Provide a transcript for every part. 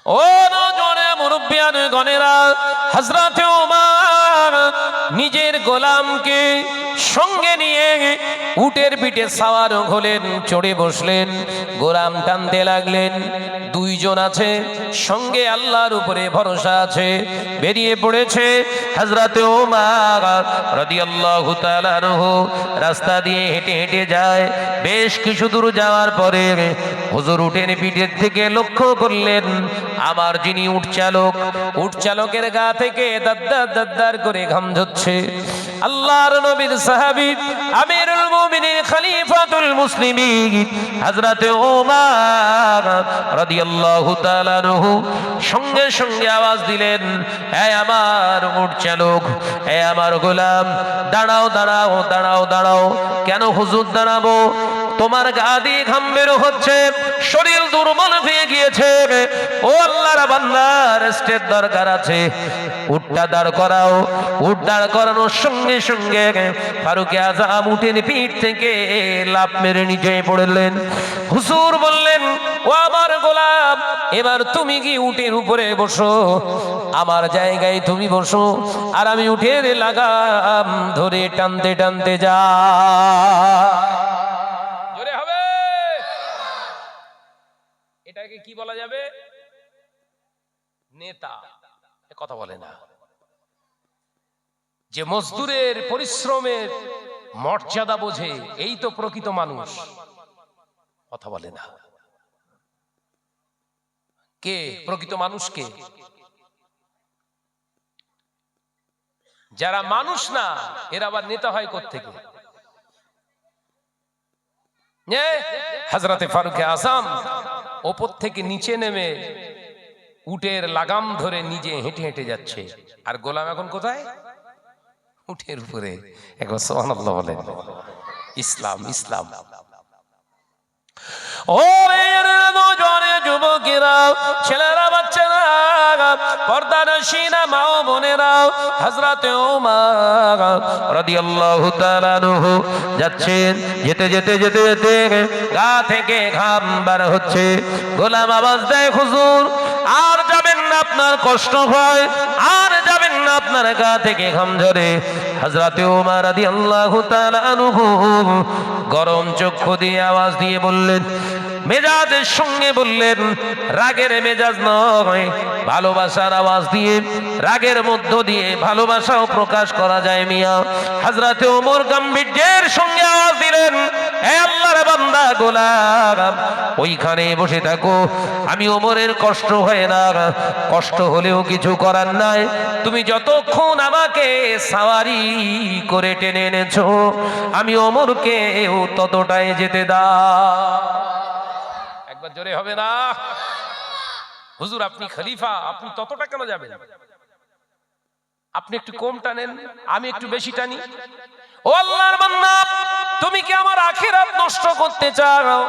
ও নজরে মুরব্বিয়ান গণেরা, হযরতে ওমর নিজের গোলামকে সঙ্গে নিয়ে উটের পিঠে সাওয়ার হলেন, চড়ে বসলেন, গোলাম টানতে লাগলেন। দুইজন আছে সঙ্গে, আল্লাহর উপরে ভরসা আছে। বেরিয়ে পড়েছে হযরতে ওমর রাদিয়াল্লাহু তাআলা আনহু। রাস্তা দিয়ে হেঁটে হেঁটে যায়। বেশ কিছু দূর যাওয়ার পরে হুজুর উটের পিঠের থেকে লক্ষ্য করলেন আমার যিনি উটচালকের গা থেকে দাদ্দার দাদ্দার করে ঘাম ঝরছে। আল্লাহর নবীর সাহাবী আমিরুল মুমিনিন খলিফাতুল মুসলিমিন হযরতে ওমর রাদিয়াল্লাহু তাআলা আনহু সঙ্গে সঙ্গে আওয়াজ দিলেন, হে আমার উটচালক, হে আমার গোলাম, দাঁড়াও দাঁড়াও দাঁড়াও দাঁড়াও। কেন হুজুর দাঁড়াবো? তোমার গা দিয়ে ঘাম বের হচ্ছে, শরীর দুর্বল হয়ে গিয়েছে। ও আল্লাহর বান্দা, রেস্টের দরকার আছে। উটটা দাঁড় করাও। উট দাঁড় করানোর সঙ্গে সঙ্গে ফারুকে আজম উটের পিঠ থেকে লাফ মেরে নিচে পড়লেন। হুজুর বললেন, ও আমার গোলাম, এবার তুমি কি উটের উপরে বসো, আমার জায়গায় তুমি বসো, আর আমি উটের লাগাম ধরে টানতে টানতে যা। জোরে হবে। এটাকে কি বলা যাবে? নেতা। কথা বলে না। যে মজদুরের পরিশ্রমের মর্যাদা বোঝে, এই তো প্রকৃত মানুষ। কথা বলে না। কে প্রকৃত মানুষ? কে? যারা মানুষ না, এরা আবার নেতা হয় কোত্থেকে? হযরতে ফারুকে আজম ওপর থেকে নিচে নেমে উটের লাগাম ধরে নিজে হেঁটে হেঁটে যাচ্ছে, আর গোলাম এখন কোথায়? উটের উপরে। একবার সুবহানাল্লাহ বলেন। ইসলাম ইসলাম। ও যুবকেরা, ছেলেরা, বাচ্চারা, পর্দানশীনা মা ও বোনেরা, হযরতে ওমর রাদিয়াল্লাহু তাআলা আনহু যাচ্ছেন। যেতে যেতে যেতে যেতে গা থেকে ঘাম বার হচ্ছে। গোলাম আওয়াজ দেয়, হুজুর আর যাবেন না, আপনার কষ্ট হয়, আর যাবেন না, আপনার গা থেকে ঘাম ঝরে। হযরতে ওমর রাদিয়াল্লাহু তাআলা আনহু গরম চক্ষু দিয়ে আওয়াজ দিয়ে বললেন, মেজাজের সঙ্গে বললেন, রাগের মেজাজ নয়, ভালোবাসার আওয়াজ দিয়ে, রাগের মধ্য দিয়ে ভালোবাসাও প্রকাশ করা যায় মিয়া। হযরতে ওমর গাম্ভীর্যের সঙ্গে আওয়াজ দিলেন, হে আল্লাহর বান্দা গোলাম, ওইখানে বসে থাকো। আমি ওমরের কষ্ট হয় না, কষ্ট হলেও কিছু করার নাই। তুমি যতক্ষণ আমাকে সাওয়ারি করে টেনে এনেছো, আমি ওমরকে ততটাই যেতে দাও। একবার জোরে হবে না? হুজুর আপনি খলিফা, আপনি ততটা কেন যাবেন? আপনি একটু কম টানেন, আমি একটু বেশি টানি। ও আল্লাহর বান্দা, তুমি কি আমার আখিরাত নষ্ট করতে চাও?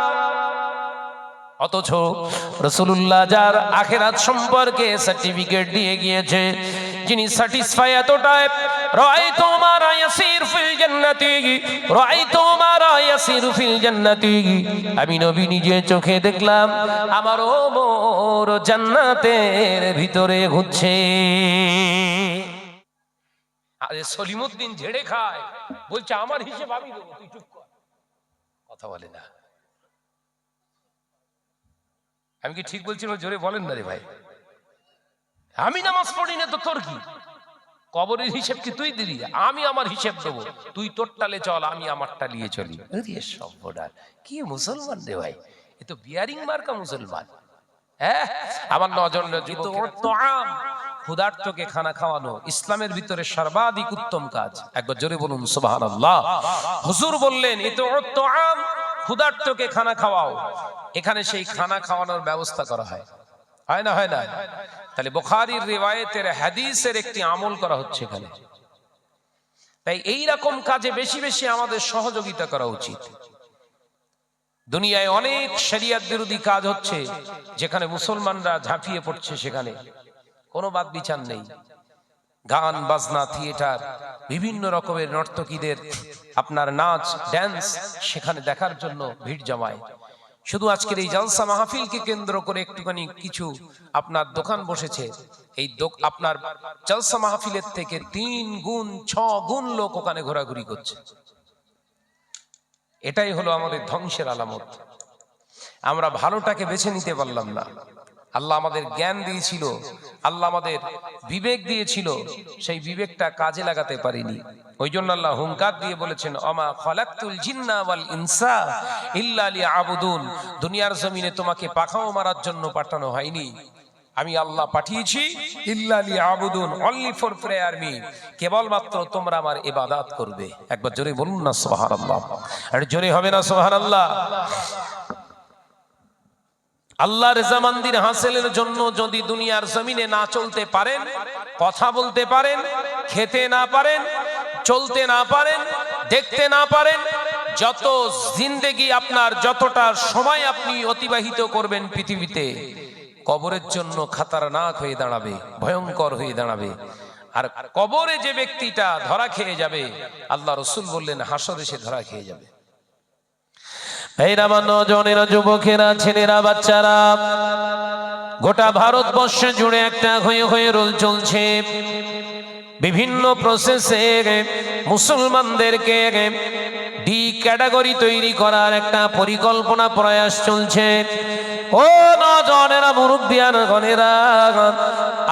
অথচ রাসূলুল্লাহ যার আখিরাত সম্পর্কে সার্টিফিকেট দিয়ে গিয়েছে, যিনি স্যাটিসফাই এতটাই, রাআইতু মা ইয়াসির ফিল জান্নাতি, রাআইতু মা ইয়াসির ফিল জান্নাতি, আমি নবী নিজে চোখে দেখলাম আমার ওমর জান্নাতের ভিতরে ঘুরছে। আরে সলিমউদ্দিন ঝেড়ে খায়, বলছে আমার হিসেব আমি দেবো, তুই চুপ কর। কথা বলে না। আমি কি ঠিক বলছি? জোরে বলেন না রে ভাই। আমি নামাজ পড়ি না তো তোর কি? কবরের হিসেব কি তুই দিবি? আমি আমার হিসেব দেবো, তুই তোর টালে চল, আমি আমারটা নিয়ে চলি। কি মুসলমান রে ভাই, এ তো বিয়ারিং মার্কা মুসলমান। হ্যাঁ, আমার নজন ক্ষুধার্তকে খানা খাওয়ানো ইসলামের ভিতরে সর্বাধিক উত্তম কাজ। একবার জোরে বলুন সুবহানাল্লাহ। হুজুর বললেন, এ তো তাআম, ক্ষুধার্তকে খানা খাওয়াও। এখানে সেই খানা খাওয়ানোর ব্যবস্থা করা হয়, হয় না? হয় না? তাহলে বুখারীর রিওয়ায়াতের হাদিসের একটি আমল করা হচ্ছে এখানে। তাই এই রকম কাজে বেশি বেশি আমাদের সহযোগিতা করা উচিত। দুনিয়ায় অনেক শরিয়ত বিরোধী কাজ হচ্ছে, যেখানে মুসলমানরা ঝাঁপিয়ে পড়ছে, সেখানে কোনো বাদ বিচার নেই। গান বাজনা, থিয়েটার, বিভিন্ন রকমের নর্তকীদের আপনার নাচ, ড্যান্স সেখানে দেখার জন্য ভিড় জমায়। শুধু আজকের এই জলসা মাহফিলকে কেন্দ্র করে একটুখানি কিছু আপনার দোকান বসেছে, এই আপনার জলসা মাহফিলের থেকে 3 গুণ 6 গুণ লোক ওখানে ঘোরাঘুরি করছে। এটাই হলো আমাদের ধ্বংসের আলামত। আমরা ভালোটাকে বেছে নিতে পারলাম না। আল্লাহ আমাদের জ্ঞান দিয়েছিল, আল্লাহ আমাদের বিবেক দিয়েছিল, সেই বিবেকটা কাজে লাগাতে পারিনি। ওই জন্য আল্লাহ হুঙ্কার দিয়ে বলেছেন, অমা খলাকতুল জিন্না ওয়াল ইনসা ইল্লা লিয়াবুদুন। দুনিয়ার জমিনে তোমাকে পাখাও মারার জন্য পাঠানো হয়নি, আমি আল্লাহ পাঠিয়েছি ইল্লা লিয়াবুদুন, অনলি ফর প্রেয়ার মি, কেবলমাত্র তোমরা আমার ইবাদত করবে। একবার জোরে বলুন না সুবহানাল্লাহ। আর জোরে হবে না সুবহানাল্লাহ? আল্লাহর রেজামন্দির হাসিলের জন্য যদি দুনিয়ার জমিনে না চলতে পারেন, কথা বলতে পারেন, খেতে না পারেন, চলতে না পারেন, দেখতে না পারেন, যত জিন্দেগি আপনার, যতটা সময় আপনি অতিবাহিত করবেন পৃথিবীতে, কবরের জন্য খাতারনাক হয়ে দাঁড়াবে, ভয়ঙ্কর হয়ে দাঁড়াবে। আর কবরে যে ব্যক্তিটা ধরা খেয়ে যাবে, আল্লাহ রাসূল বললেন হাসরে সে ধরা খেয়ে যাবে। নজনেরা, যুবকেরা, ছেলেরা, বাচ্চারা, গোটা ভারতবর্ষে জুড়ে একটা হয়ে হয়ে রোল চলছে। বিভিন্ন প্রসেসে মুসলমানদেরকে ডি ক্যাটাগরি তৈরি করার একটা পরিকল্পনা প্রয়াস চলছে। ও নজনেরা, মুরব্বিয়ান গণেরা,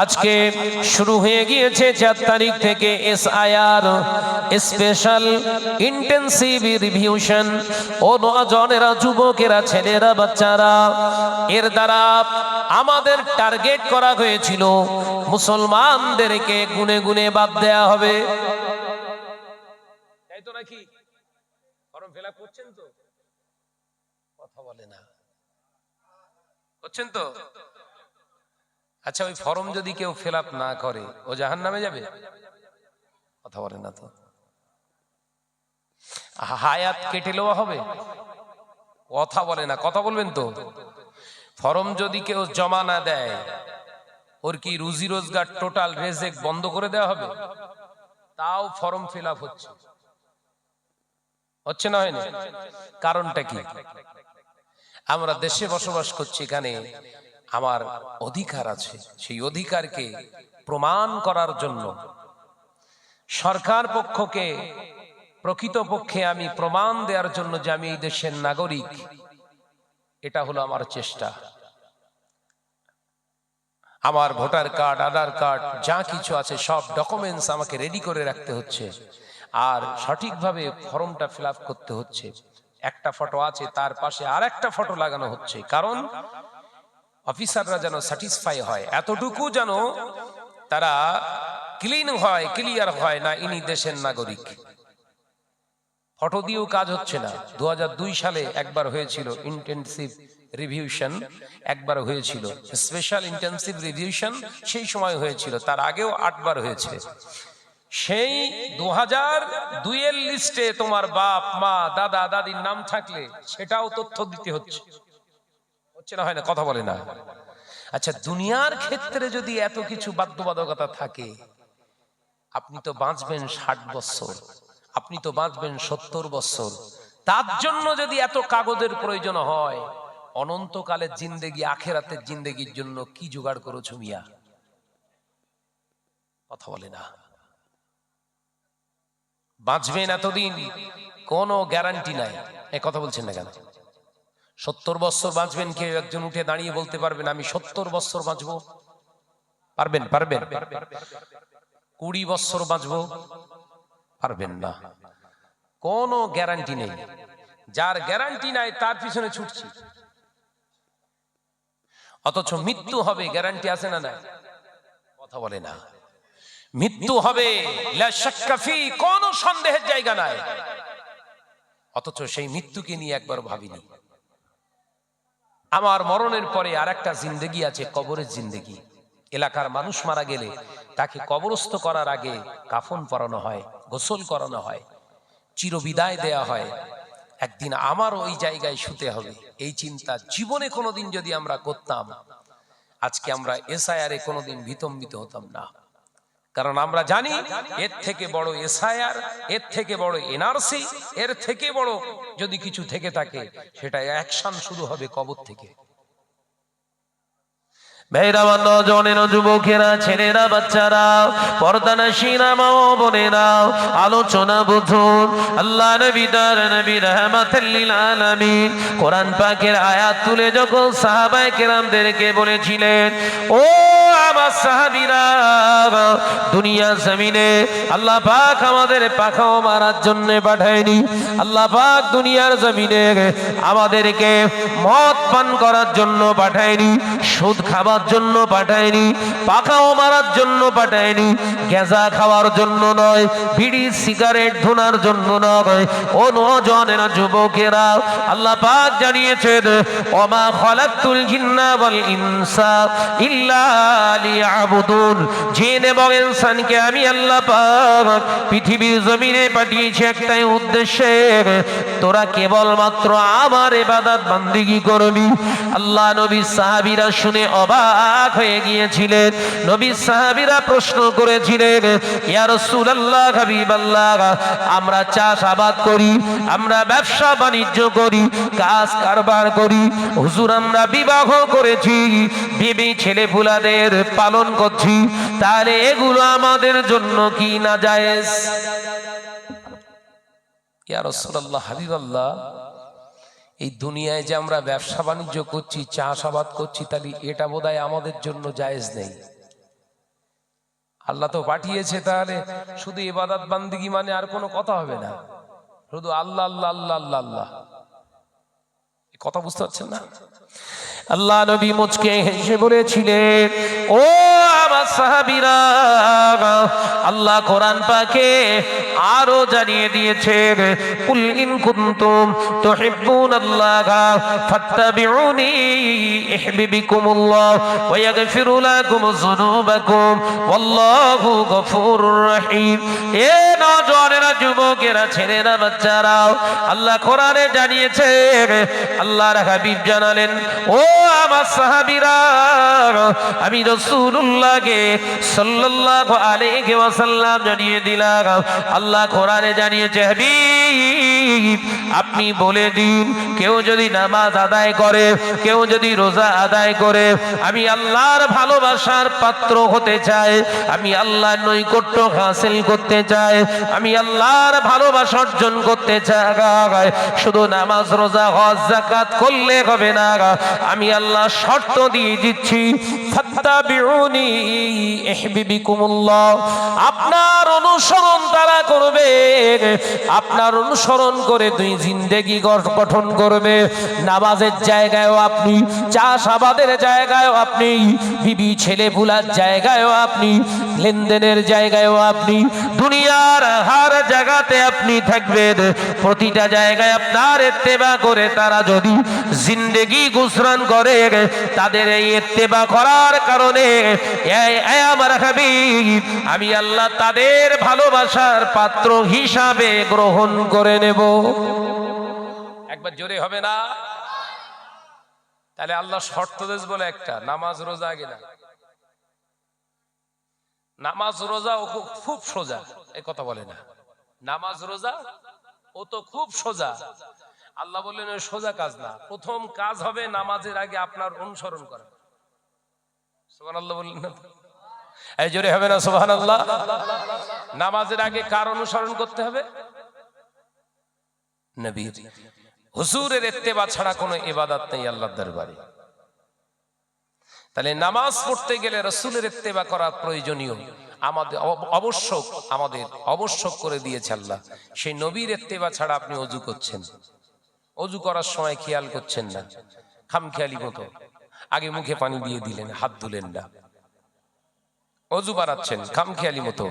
আজকে শুরু হয়ে গিয়েছে 4 তারিখ থেকে SIR, স্পেশাল ইন্টেন্সিভ রিভিউশন। ও নজনেরা, যুবকেরা, ছেলেরা, বাচ্চারা, এর দ্বারা আমাদের টার্গেট করা হয়েছিল মুসলমানদেরকে গুনে গুনে বাদ দেয়া হবে। তাই তো নাকি? ফর্ম ফিল আপ করছেন তো? কথা বলে না, করছেন তো? আচ্ছা, ওই ফর্ম যদি কেউ ফিল আপ না করে ও জাহান্নামে যাবে? কথা বলে না তো। হায়াত কেটে নেওয়া হবে? কথা বলে না, কথা বলবেন তো। ফর্ম যদি কেউ জমা না দেয়, ওর কি রুজি রোজগার টোটাল রেজেক বন্ধ করে দেওয়া হবে? তাও ফর্ম ফিল আপ হচ্ছে, হচ্ছে না? হয়নি? কারণটা কি? আমরা দেশে বসবাস করছি, এখানে আমার অধিকার আছে। সেই অধিকারকে প্রমাণ করার জন্য সরকার পক্ষকে প্রকৃতপক্ষে আমি প্রমাণ দেওয়ার জন্য যে আমি এই দেশের নাগরিক, এটা হলো আমার চেষ্টা। আমার ভোটার কার্ড, আধার কার্ড, যা কিছু আছে সব ডকুমেন্টস আমাকে রেডি করে রাখতে হচ্ছে, আর সঠিকভাবে ফর্মটা ফিল আপ করতে হচ্ছে। একটা ফটো আছে, তার পাশে আর একটা ফটো লাগানো হচ্ছে, কারণ অফিসাররা যেন স্যাটিসফাই হয়, এতটুকু যেন তারা ক্লিন হয়, ক্লিয়ার হয় না ইনি দেশের নাগরিক। ফটো দিয়েও কাজ হচ্ছে না। 2002 সালে একবার হয়েছিল ইন্টেনসিভ রিভিউশন, একবার হয়েছিল স্পেশাল ইন্টেনসিভ রিভিউশন, সেই সময় হয়েছিল। তার আগেও 8 বার হয়েছে। সেই 2002 এর লিস্টে তোমার বাপ মা দাদা দাদির নাম থাকলে সেটাও তথ্য দিতে হচ্ছে, হচ্ছে না? হয় না? কথা বলে না। আচ্ছা, দুনিয়ার ক্ষেত্রে যদি এত কিছু বাধ্যবাধকতা থাকে, আপনি তো বাঁচবেন 60 বছর, আপনি তো বাঁচবেন 70 বছর, তার জন্য যদি এত কাগজের প্রয়োজন হয়, অনন্তকালের জিন্দেগি, আখেরাতের জিন্দেগির জন্য কি জোগাড় করেছো মিয়া? কথা বলে না। বাঁচবেন এতদিন, কোনো গ্যারান্টি নাই। এ কথা বলছেন না কেন? 70 বছর বাঁচবেন, কেউ একজন উঠে দাঁড়িয়ে বলতে পারবেন আমি 70 বছর বাঁচবো? পারবেন? পারবেন? 20 বছর বাঁচবো? পারবেন না। কোনো গ্যারান্টি নেই। যার গ্যারান্টি নাই তার পিছনে ছুটছি, অথচ মৃত্যু হবে গ্যারান্টি আছে না? নাই? কথা বলে না। মৃত্যু হবে, লা শাক্কা ফি, কোনো সন্দেহের জায়গা নাই, অথচ সেই মৃত্যুকে নিয়ে একবার ভাবিনি। আমার মরণের পরে আর একটা জিন্দেগি আছে, কবরের জিন্দেগি। এলাকার মানুষ মারা গেলে তাকে কবরস্থ করার আগে কাফন পরানো হয়, গোসল করানো হয়, চিরবিদায় দেয়া হয়। একদিন আমারও ওই জায়গায় শুতে হবে, এই চিন্তা জীবনে কোনোদিন যদি আমরা করতাম, আজকে আমরা SIR-এ কোনোদিন বিতম্বিত হতাম না। কারণ আমরা জানি এর থেকে বড় এসআইআর, এর থেকে বড় এনআরসি, এর থেকে বড় যদি কিছু থেকে থাকে সেটা অ্যাকশন শুরু হবে কবর থেকে। মেয়েরা, নজনেরা, যুবকেরা, ছেলেরা, বাচ্চারা, পর্দানশীরা, মা ও বোনেরা, আলোচনা বুঝুন। আল্লাহ নবী তার নবী রাহমাতাল লিল আলামিন কোরআন পাকের আয়াত তুলে যখন সাহাবায়ে কেরামদেরকে বলেছিলেন, ও আমার সাহাবীরা, দুনিয়া জমিনে আল্লাহ পাক আমাদের পাখাও মারার জন্য পাঠায়নি। আল্লাহ পাক দুনিয়ার জমিনে আমাদেরকে মদ পান করার জন্য পাঠায়নি, সুদ খাবার জন্য পাঠায়নি, পাখাও মারার জন্য পাঠায়নি, গেঁজা খাওয়ার জন্য নয়, বিড়ি সিগারেট ধোনার জন্য নয়। ও নওজোয়ানেরা, যুবকেরা, আল্লাহ পাক জানিয়েছেন, ওমা খালাকতুল জিন্না ওয়াল ইনসা ইল্লা লিয়াবুদুন, জিন এবং ইনসানকে আমি আল্লাহ পাক পৃথিবীর জমিনে পাঠিয়েছি একটাই উদ্দেশ্যে, তোরা কেবলমাত্র আমার ইবাদত বান্দিগি করবি। আল্লাহ নবী সাহাবীরা শুনে অবাক হয়ে গিয়েছিলেন। নবী সাহাবীরা প্রশ্ন করেছিলেন, ইয়া রাসূলুল্লাহ, হাবিবাল্লাহ, আমরা চাষাবাদ করি, আমরা ব্যবসা বাণিজ্য করি, কাজ কারবার করি, হুজুর আমরা বিবাহ করেছি, বিবি ছেলে পুলাদের পালন করছি, তাহলে এগুলো আমাদের জন্য কি না জায়েজ? ইয়া রাসূলুল্লাহ, হাবিবাল্লাহ, এই দুনিয়ায় যে আমরা ব্যবসা বাণিজ্য করছি, চাষাবাদ করছি, তাহলে এটা বোধহয় আমাদের জন্য জায়েজ নেই। আল্লাহ তো পাঠিয়েছে, তাহলে শুধু ইবাদত বান্দিগি মানে আর কোনো কথা হবে না, শুধু আল্লাহ আল্লাহ আল্লাহ আল্লাহ আল্লাহ। কথা বুঝতে পারছেন না? আল্লাহ নবী মুচকে হেসে বলেছিলেন, ও আমার সাহাবীরা, আল্লাহ কোরআন পাকে আরো জানিয়ে দিয়েছে, কুল ইন কুনতুম তুহিব্বুনাল্লাহ ফাত্তাবিউনি ইহবিবিকুমুল্লাহ ওয়া ইয়াগফিরু লাকুম যুনুবাকুম ওয়াল্লাহু গফুরুর রহিম। এ নওজোয়ানেরা, যুবকেরা, ছেলেরা, বাচ্চারা, আল্লাহ কোরআনে জানিয়েছে, আল্লাহর হাবিব জানালেন, ও আমার সাহাবীরা, আমি রাসূলুল্লাহকে সাল্লাল্লাহু আলাইহি ওয়াসাল্লাম জানিয়ে দিলাম, আল্লাহ কোরআনে জানিয়েছে, হাবিব আপনি বলে দিন, কেউ যদি নামাজ আদায় করে, কেউ যদি রোজা আদায় করে, আমি আল্লাহর ভালোবাসার পাত্র হতে চাই, আমি আল্লাহর নৈকট্য হাসিল করতে চাই, আমি আল্লাহর ভালোবাসা অর্জন করতে চাই, শুধু নামাজ রোজা হজ যাকাত করলে হবে না, আমি আল্লাহ শর্ত দিয়ে দিচ্ছি, ফাত্তাবিউনি ইহবিবিকুমুল্লাহ, আপনার অনুসরণ তারা করবে, আপনার অনুসরণ করে দুই জিন্দেগি গঠন করবে। নামাজের জায়গায়ও আপনি, চাষাবাদের জায়গায়ও আপনি, বিবি ছেলে ভুলার জায়গায়ও আপনি, লেনদেনের জায়গায়ও আপনি, দুনিয়ার হার জায়গাতে আপনি থাকবেন, প্রতিটা জায়গায় আপনার ইত্তেবা করে তারা যদি জিন্দেগি গুজরান করে, তাদের এই ইত্তেবা করার কারণে আমার হাবিব আমি আল্লাহ তাদের ভালোবাসার পাত্র হিসাবে গ্রহণ করে নেব। একবার জোরে হবে না? তাহলে আল্লাহ শর্ত দেশ বলে একটা, নামাজ রোজা আগে না, নামাজ রোজা ও খুব সোজা, এই কথা বলে না, নামাজ রোজা ও তো খুব সোজা। আল্লাহ বললেন সোজা কাজ না, প্রথম কাজ হবে নামাজের আগে আপনার অনুসরণ করা। সুবহানাল্লাহ বললেন না? এই জোরে হবে না সুবহানাল্লাহ? নামাজের আগে কার অনুসরণ করতে হবে? নবীর। হুজুরের ইত্তেবা ছাড়া কোনো ইবাদত নেই আল্লাহর দরবারে। তাহলে নামাজ পড়তে গেলে রাসূলের ইত্তেবা করা প্রয়োজনীয়, আমাদের আবশ্যক করে দিয়েছে আল্লাহ। সেই নবীর ইত্তেবা ছাড়া আপনি ওযু করছেন, ওযু করার সময় খেয়াল করছেন না, খামখেয়ালি মতো আগে মুখে পানি দিয়ে দিলেন, হাত ধুলেন না, ওযু বাড়াচ্ছেন খামখেয়ালি মতো,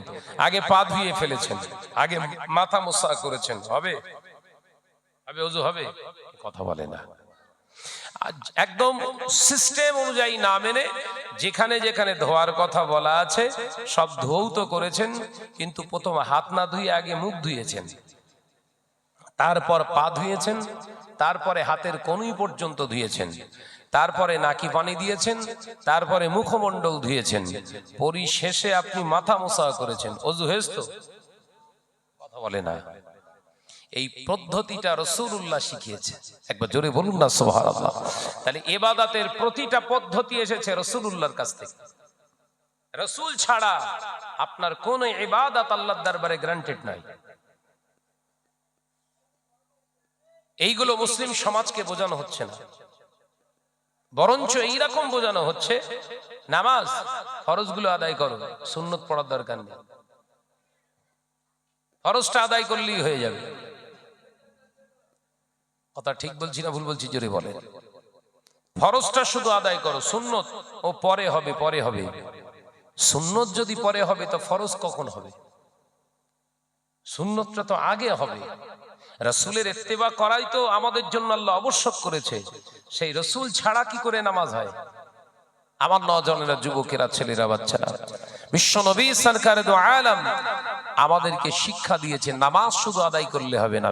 আগে পা ধুয়ে ফেলেছেন, আগে মাথা মোছা করেছেন, হবে ওযু হবে? কথা বলে না। একদম সিস্টেম অনুযায়ী না মেনে যেখানে যেখানে ধোয়ার কথা বলা আছে সব ধৌত করেছেন, কিন্তু প্রথম হাত না ধুয়ে আগে মুখ ধুয়েছেন, তারপর পা ধুয়েছেন, তারপরে হাতের কনুই পর্যন্ত ধুয়েছেন, তারপরে নাকি পানি দিয়েছেন, তারপরে মুখমণ্ডল ধুয়েছেন, পরিশেষে আপনি মাথা মোছা করেছেন। অজু হয়েছে তো? কথা বলে না। এই পদ্ধতিটা রাসূলুল্লাহ শিখিয়েছে। একবার জোরে বলুন না সুবহানাল্লাহ। তাহলে ইবাদতের প্রতিটা পদ্ধতি এসেছে রাসূলুল্লাহর কাছ থেকে। রাসূল ছাড়া আপনার কোন ইবাদত আল্লাহর দরবারে গ্রান্টেড নাই। এইগুলো মুসলিম সমাজকে বোঝানো হচ্ছে না, বরঞ্চ এইরকম বোঝানো হচ্ছে নামাজ ফরজগুলো আদায় করো, সুন্নত পড়ার দরকার নেই, ফরজটা আদায় করলেই হয়ে যাবে। কথা ঠিক বলছি না ভুল বলছি? জোরে বলেন। ফরজটা শুধু আদায় করো, সুন্নত ও পরে হবে, পরে হবে। সুন্নত যদি পরে হবে তো ফরজ কখন হবে? সুন্নতটা তো আগে হবে। রাসূলের ইত্তেবা করাই তো আমাদের জন্য আল্লাহ আবশ্যক করেছে। সেই রাসূল ছাড়া কি করে নামাজ হয়? আমার নওজওয়ানেরা, যুবকেরা, ছেলেরা, বাচ্চারা, বিশ্ব নবী সরকারে দু আলম আমাদেরকে শিক্ষা দিয়েছে নামাজ শুধু আদায় করলে হবে না।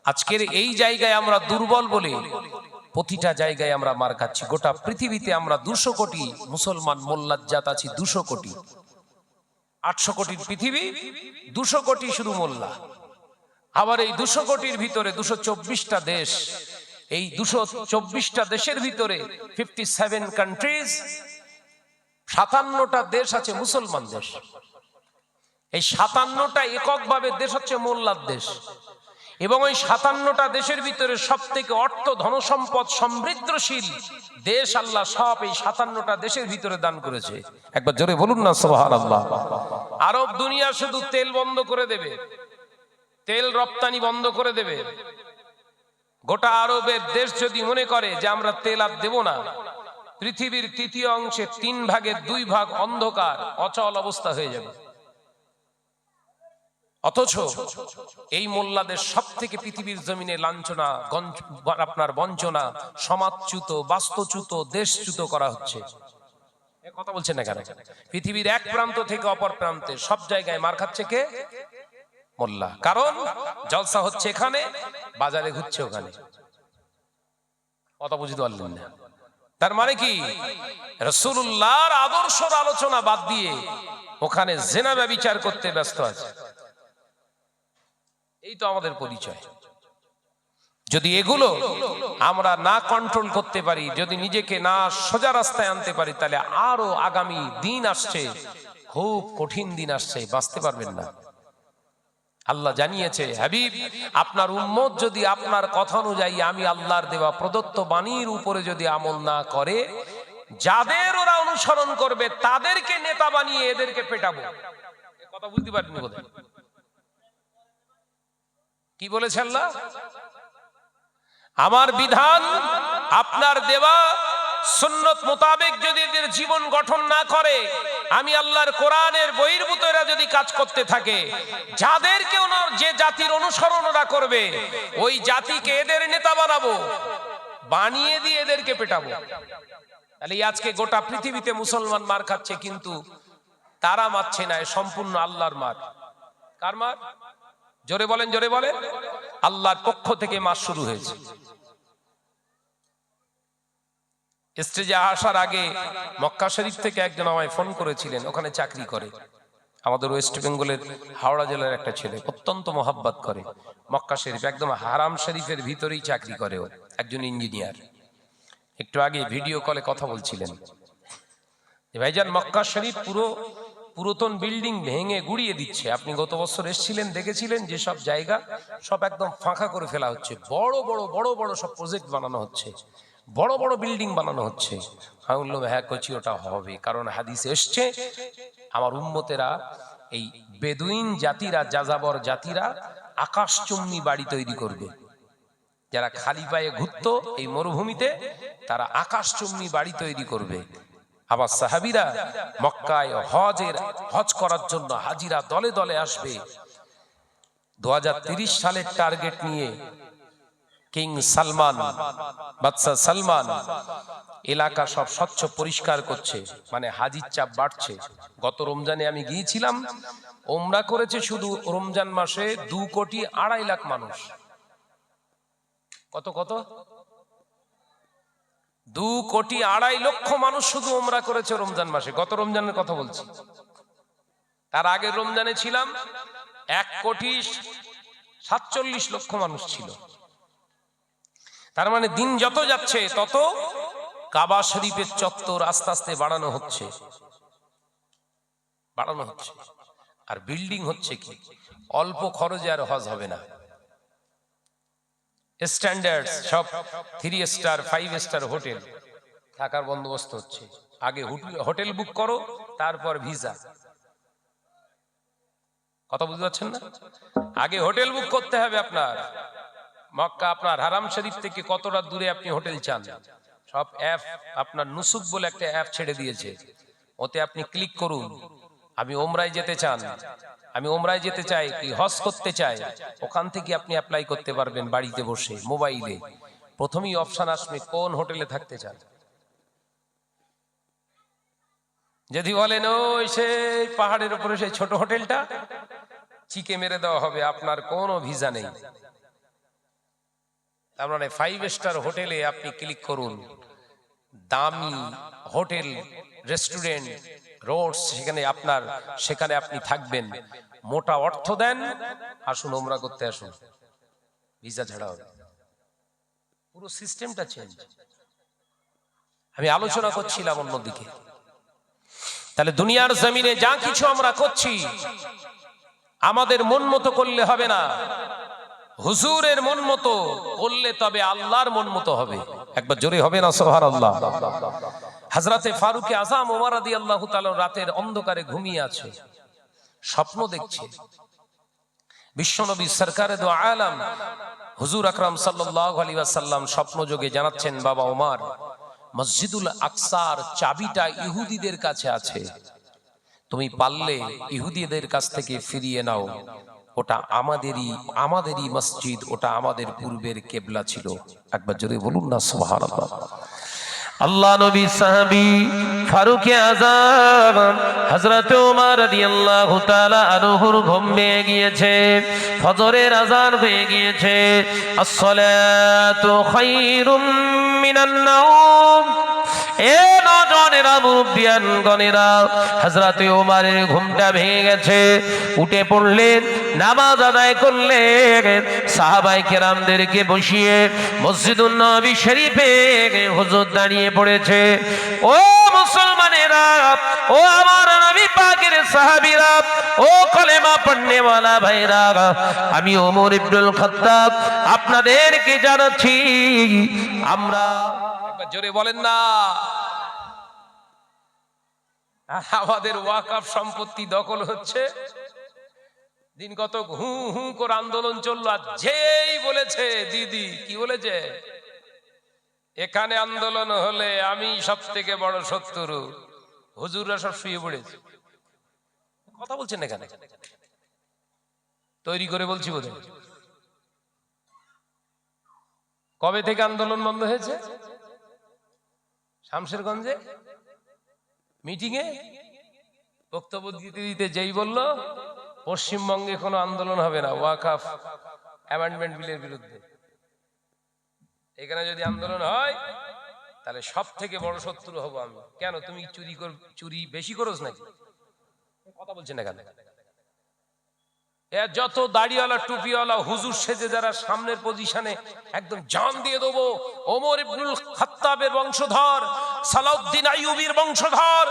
আজকের এই জায়গায় আমরা দুর্বল বলে প্রতিটা জায়গায় আমরা মার খাচ্ছি। গোটা পৃথিবীতে আমরা 200 কোটি মুসলমান মোল্লার জাত আছি, 200 কোটি। 800 কোটির পৃথিবী, 200 কোটি শুধু মোল্লা। আবার এই 200 কোটির ভিতরে 224টা দেশ, এই 224টা দেশের ভিতরে 57 কান্ট্রিজ, 57টা দেশ আছে মুসলমান দেশ। এই 57টা এককভাবে দেশ হচ্ছে মোল্লার দেশ। এবং ওই 57টা দেশের ভিতরে সব থেকে অর্থ ধনসম্পদ সমৃদ্ধশীল দেশ আল্লাহ সব এই 57টা দেশের ভিতরে দান করেছে। একবার জোরে বলুন না সুবহানাল্লাহ। আরব দুনিয়া শুধু তেল বন্ধ করে দেবে, তেল রপ্তানি বন্ধ করে দেবে। গোটা আরবের দেশ যদি মনে করে যে আমরা তেল আর দেব না, পৃথিবীর 3য় অংশে 3 ভাগের 2 ভাগ অন্ধকার, অচল অবস্থা হয়ে যাবে। অথচ এই মোল্লাদের সব থেকে পৃথিবীর জমিনে লাঞ্ছনা, আপনার বঞ্চনা, সমাজচ্যুত, বাস্তুচ্যুত, দেশচ্যুত করা হচ্ছে। কথা বলছেন না কেন? পৃথিবীর এক প্রান্ত থেকে অপর প্রান্তে সব জায়গায় মার খাচ্ছে কে? মোল্লা। কারণ জলসা হচ্ছে এখানে, বাজারে ঘুরছে ওখানে। কথা বুঝতে পারলেন না? তার মানে কি রাসূলুল্লাহর আদর্শের আলোচনা বাদ দিয়ে ওখানে জিনা ব্যভিচার করতে ব্যস্ত আছে। এই তো আমাদের পরিচয়। যদি এগুলো আমরা না কন্ট্রোল করতে পারি, যদি নিজেকে না সোজা রাস্তায় আনতে পারি, তাহলে আরো আগামী দিন আসছে, খুব কঠিন দিন আসছে, বাঁচতে পারবেন না। আল্লাহ জানিয়েছে, হাবিব আপনার উম্মত যদি আপনার কথা অনুযায়ী আমি আল্লাহর দেওয়া প্রদত্ত বাণীর উপরে যদি আমল না করে, যাদের ওরা অনুসরণ করবে তাদেরকে নেতা বানিয়ে এদেরকে পেটাবো। কথা বুঝতে পারেননি বোধহয়? কি বলেছে আল্লাহ? আমার বিধান, আপনার দেওয়া সুন্নত মোতাবেক যদি এদের জীবন গঠন না করে, আমি আল্লাহর কোরআনের বহির্ভূত এরা যদি কাজ করতে থাকে, যাদেরকে যে জাতির অনুসরণ ওরা করবে, ওই জাতিকে এদের নেতা বানাবো, বানিয়ে দিয়ে এদেরকে পেটাবো। তাহলে আজকে গোটা পৃথিবীতে মুসলমান মার খাচ্ছে, কিন্তু তারা মারছে না, সম্পূর্ণ আল্লাহর মার। কার মার? জোরে বলেন, জোরে বলেন। আল্লাহর পক্ষ থেকে মার শুরু হয়েছে। স্টেজে আসার আগে মক্কা শরীফ থেকে একজন আমায় ফোন করেছিলেন, ওখানে চাকরি করে, আমাদের ওয়েস্ট বেঙ্গলের হাওড়া জেলার একটা ছেলে, অত্যন্ত মোহাব্বত করে মক্কা শরীফ, একদম হারাম শরীফের ভিতরেই চাকরি করে ও, একজন ইঞ্জিনিয়ার। একটু আগে ভিডিও কলে কথা বলছিলেন, ভাইজান মক্কা শরীফ পুরো পুরাতন বিল্ডিং ভেঙে গুড়িয়ে দিচ্ছে। আপনি গত বছর এসেছিলেন, দেখেছিলেন যে সব জায়গা সব একদম ফাঁকা করে ফেলা হচ্ছে, বড় বড় বড় বড় সব প্রজেক্ট বানানো হচ্ছে, বড় বড় বিল্ডিং বানানো হচ্ছে। আমি বললাম হ্যাঁ কচি, ওটা হবে, কারণ হাদিসে এসছে আমার উম্মতেরা, এই বেদুইন জাতিরা, যাযাবর জাতিরা আকাশচুম্বী বাড়ি তৈরি করবে। যারা খালি পায়ে ঘুরতো এই মরুভূমিতে, তারা আকাশচুম্বী বাড়ি তৈরি করবে। আবার সাহাবীরা মক্কায় হজ করার জন্য হাজিরা দলে দলে আসবে। 2030 সালের টার্গেট নিয়ে কিং সালমান, বাদশা সালমান এলাকা সব স্বচ্ছ পরিষ্কার করছে, মানে হাজির চাপ বাড়ছে। গত রমজানে আমি গিয়েছিলাম, ওমরা করেছে শুধু রমজান মাসে 2,2,50,000 মানুষ। কত কত 2 কোটি 2.5 লক্ষ মানুষ শুধু উমরা করেছে রমজান মাসে। গত রমজানের কথা বলছি, তার আগের রমজানে ছিলাম 1,47 লক্ষ মানুষ ছিল। তার মানে দিন যত যাচ্ছে তত কাবা শরীফের চত্বর আস্তে আস্তে বাড়ানো হচ্ছে। আর বিল্ডিং হচ্ছে কি, অল্প খরচে আর হজ হবে না। স্ট্যান্ডার্ড সব 3 স্টার 5 স্টার হোটেল থাকার বন্দোবস্ত হচ্ছে। আগে হোটেল বুক করো, তারপর ভিসা। কথা বুঝতে পারছেন না? আগে হোটেল বুক করতে হবে আপনার। মক্কা আপনার হারাম শরীফ থেকে কতটা দূরে আপনি হোটেল চান, সব অ্যাপ আপনার নুসুক বলে একটা অ্যাপ ছেড়ে দিয়েছে, ওতে আপনি ক্লিক করুন। আমি ওমরায় যেতে চান, আমি ওমরায় যেতে চাই, কি হজ করতে চাই, ওখান থেকে আপনি অ্যাপ্লাই করতে পারবেন বাড়িতে বসে মোবাইলে। প্রথমেই অপশন আসবে কোন হোটেলে থাকতে চান। যদি বলেন ওই সেই পাহাড়ের উপরে সেই ছোট হোটেলটা, চিকে মেরে দেওয়া হবে, আপনার কোনো ভিসা নেই। তার মানে 5 স্টার হোটেলে আপনি ক্লিক করুন, দামি হোটেল রেস্টুরেন্ট রোডস, সেখানে আপনি থাকবেন, মোটা অর্থ দেন, আসুন ওমরা করতে আসুন, ভিসা ছাড়া হবে। পুরো সিস্টেমটা চেঞ্জ। আমি আলোচনা করছিলাম অন্যদিকে। তাহলে দুনিয়ার জমিনে যা কিছু আমরা করছি আমাদের মন মতো করলে হবে না, হুজুরের মন মতো করলে তবে আল্লাহর মন মতো হবে। একবার জোরে হবে না সুবহানাল্লাহ। হযরতে ফারুক আযম ওমর রাদিয়াল্লাহু তাআলা রাতের অন্ধকারে ঘুমিয়ে আছে, স্বপ্ন দেখছে। বিশ্বনবী সরকারে দো আলম হুজুর আকরাম সাল্লাল্লাহু আলাইহি ওয়াসাল্লাম স্বপ্ন যোগে জানাচ্ছেন, বাবা ওমর, মসজিদুল আকসার চাবিটা ইহুদিদের কাছে আছে, তুমি পারলে ইহুদিদের কাছ থেকে ফিরিয়ে নাও, ওটা আমাদেরই মসজিদ, ওটা আমাদের পূর্বের কিবলা ছিল। একবার জোরে বলুন না সুবহানাল্লাহ। আল্লাহ নবী সাহাবী ফারুক আযম হযরত ওমর রাদিয়াল্লাহু তাআলা আনহুর ঘুম ভেঙে গিয়েছে, ফজরের আযান হয়ে গিয়েছে। আসসালাতু খায়রুম মিনান নাওম। এ নজনেরা মুরব্বিয়ান গণেরা, হযরতে ওমরের ঘুমটা ভেঙে গেছে, উঠে পড়লেন, নামাজ আদায় করলেন। সাহাবায়ে কেরামদেরকে বসিয়ে মসজিদুন নববী শরীফে হুজুর দাঁড়িয়ে পড়েছে। ও মুসলমানেরা, ও আমার নবী পাকের সাহাবীরা, ও কলেমা পড়নেওয়ালা ভাইরা, আমি ওমর ইবনুল খাত্তাব আপনাদেরকে জানাচ্ছি, আমরা একবার জোরে বলেন না, আমাদের ওয়াকফ সম্পত্তি দখল হচ্ছে। দিন কত হু হু করে আন্দোলন চললো, আর যেই বলেছে, দিদি কি বলেছে, এখানে আন্দোলন হলে আমি সব থেকে বড় শত্রু, হুজুররা সব শুয়ে পড়েছে। কথা বলছেন এখানে, তৈরি করে বলছি বোধ হয়। কবে থেকে আন্দোলন বন্ধ হয়েছে? শামশেরগঞ্জে মিটিং এ বক্তব্য দিতে দিতে যেই বলল পশ্চিমবঙ্গে কোনো আন্দোলন হবে না ওয়াকফ অ্যামেন্ডমেন্ট বিলের বিরুদ্ধে, এখানে যদি আন্দোলন হয় তাহলে সব থেকে বড় শত্রু হব আমি। কেন, তুমি চুরি বেশি করোস নাকি? কথা বলছেন এখানে। যত দাড়িওয়ালা টুপিওয়ালা হুজুর সেজে যারা সামনের পজিশনে, একদম জান দিয়ে দেবো, ওমর ইবনুল খাত্তাবের বংশধর, সালাউদ্দিন আইয়ুবীর বংশধর,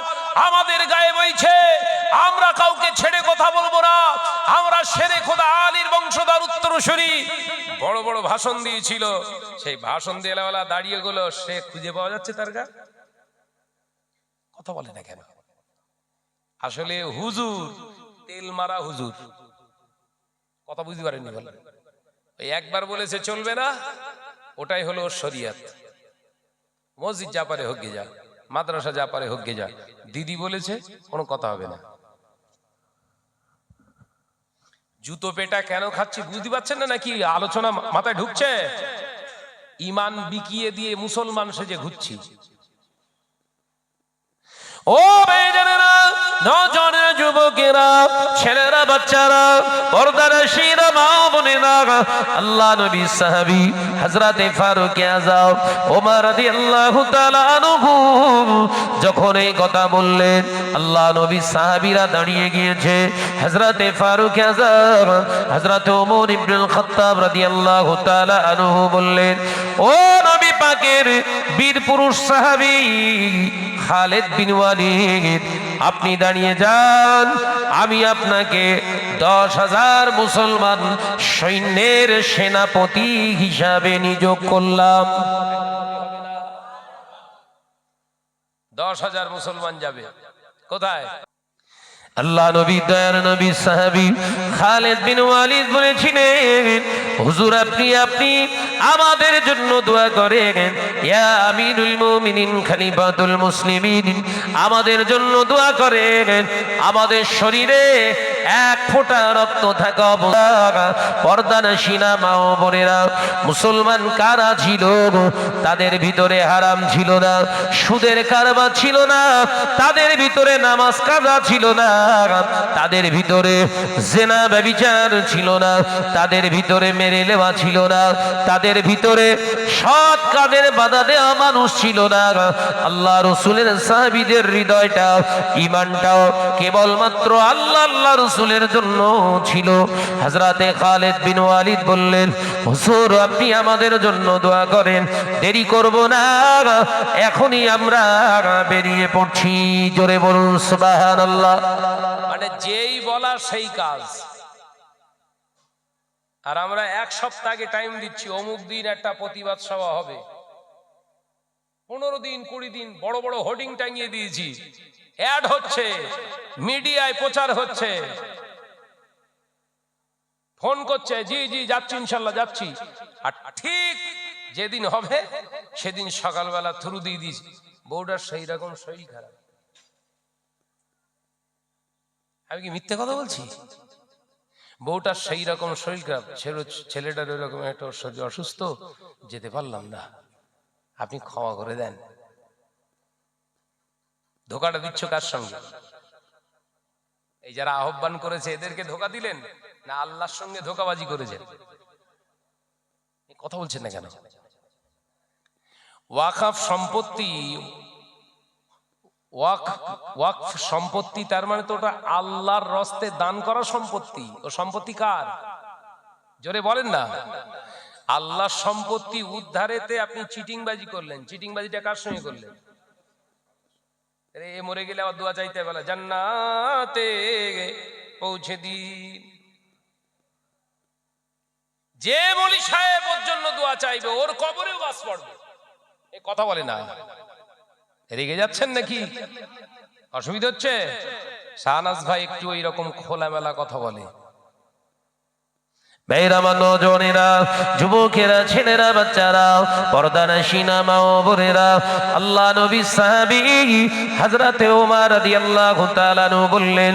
আমাদের গায়ে বইছে, আমরা কাউকে ছেড়ে কথা বলবো না, আমরা শেরে খোদা আলীর বংশধর উত্তরসূরি। বড় বড় ভাষণ দিয়েছিল, সেই ভাষণ দেওয়ালা দাঁড়িয়ে গেল, সে খুঁজে পাওয়া যাচ্ছে তার গা? কথা বলে না কেন? আসলে হুজুর তেল মারা হুজুর। কথা বুঝতে পারেননি বলে, ওই একবার বলেছে চলবে না, ওটাই হলো শরিয়ত। মসজিদ যা পারে হোক গে যা, মাদ্রাসা যা পারে হোক গে যা, দিদি বলেছে কোনো কথা হবে না। জুতো পেটা কেন খাচ্ছি বুঝতে পারছেন না নাকি? আলোচনা মাথায় ঢুকছে? ইমান বিকিয়ে দিয়ে মুসলমান সেজে ঘুরছি। ও বেজানেরা, নজনের যুবকেরা, ছেলেরা, বাচ্চারা, পর্দানশীরা, মা বোনেরা, আল্লাহ নবী সাহাবী হযরতে ফারুক আযম ওমর রাদিয়াল্লাহু তাআলা আনহু যখন এই কথা বললেন, আল্লাহ নবী সাহাবীরা দাঁড়িয়ে গিয়েছে। হযরতে ফারুক আযম হযরত ওমর ইবনুল খাত্তাব রাদিয়াল্লাহু তাআলা আনহু বললেন, ও নবী পাকের বীর পুরুষ সাহাবী খালিদ বিন ওয়ালিদ, আপনি দাঁড়িয়ে যান, আমি আপনাকে 10,000 মুসলমান সৈন্যের সেনাপতি হিসাবে নিয়োগ করলাম। 10,000 মুসলমান যাবে কোথায়? আল্লাহ নবী দয়ার নবী সাহাবী খালিদ বিন ওয়ালিদ বলেছিলেন, হুজুর আপনি আমাদের জন্য দোয়া করেন, ইয়া আমিরুল মুমিনিন খলিফাতুল মুসলিমিন, আমাদের জন্য দোয়া করেন, আমাদের শরীরে এক ফোঁটা রক্ত থাকা অবস্থা পর্দানশীনা মা ও বোনেরা, মুসলমান কারা ছিল, তাদের ভিতরে হারাম ছিল না, সুদের কারবার ছিল না, তাদের ভিতরে নামাজ কাজা ছিল না, তাদের ভিতরে জিনা ব্যভিচার ছিল না, তাদের ভিতরে মেরে নেওয়া ছিল না, তাদের ভিতরে সৎ কাজের বাধা দেওয়া মানুষ ছিল না। আল্লাহ রাসূলের সাহাবীদের হৃদয়টা, ঈমানটাও কেবলমাত্র আল্লাহ রাসূলের জন্য ছিল। হযরতে খালিদ বিন ওয়ালিদ বললেন, হুজুর আপনি আমাদের জন্য দোয়া করেন, দেরি করব না, এখনই আমরা বেরিয়ে পড়ছি। জোরে বলুন সুবহানাল্লাহ। মানে যেই বলা সেই কাজ। আর আমরা এক সপ্তাহ আগে টাইম দিচ্ছি, অমুক দিন একটা প্রতিবাদ সভা হবে, 15 দিন 20 দিন বড় বড় হোর্ডিং টাঙিয়ে দিয়েছি, অ্যাড হচ্ছে, মিডিয়ায় প্রচার হচ্ছে, ফোন করছে, জি জি যাচ্ছি, ইনশাল্লাহ যাচ্ছি। আর ঠিক যেদিন হবে সেদিন সকালবেলা থ্রু দিয়ে দিয়েছি, বউটার সেই রকম শরীর খারাপ। আমি কি মিথ্যে কথা বলছি? বউটার সেই রকম শরীর খারাপ, ছেলেটার ওই রকম একটা শরীর অসুস্থ, যেতে পারলাম না, আপনি ক্ষমা করে দেন। ধোকাটা দিচ্ছ কার সঙ্গে? এই যারা আহ্বান করেছে এদেরকে ধোকা দিলেন, না আল্লাহর সঙ্গে ধোকাবাজি করেছেন? কথা বলছেন না কেন? ওয়াকফ সম্পত্তি, ওয়াকফ সম্পত্তি, তার মানে তো ওটা আল্লাহর রাস্তে দান করা সম্পত্তি। ও সম্পত্তি কার? জোরে বলেন না। আল্লাহর সম্পত্তি উদ্ধারেতে আপনি চিটিংবাজি করলেন, চিটিংবাজিটা কার সঙ্গে করলেন? এ মরে গেলে আবার দোয়া চাইতে বলে জান্নাতে পৌঁছে দিন। যে বলি সাহেব ওর জন্য দোয়া চাইবে, ওর কবরেও বাস পড়বে, এ কথা বলে না। রেগে যাচ্ছেন নাকি? অসুবিধা হচ্ছে? শাহনাজ ভাই একটু এইরকম খোলামেলা কথা বলে। নওজওয়ানেরা, যুবকেরা, ছেলেরা, বাচ্চারা, পর্দানশীনা মা ও বোনেরা, আল্লাহ নবী সাহাবী হযরতে ওমর রাদিয়াল্লাহু তাআলা আনহু বললেন,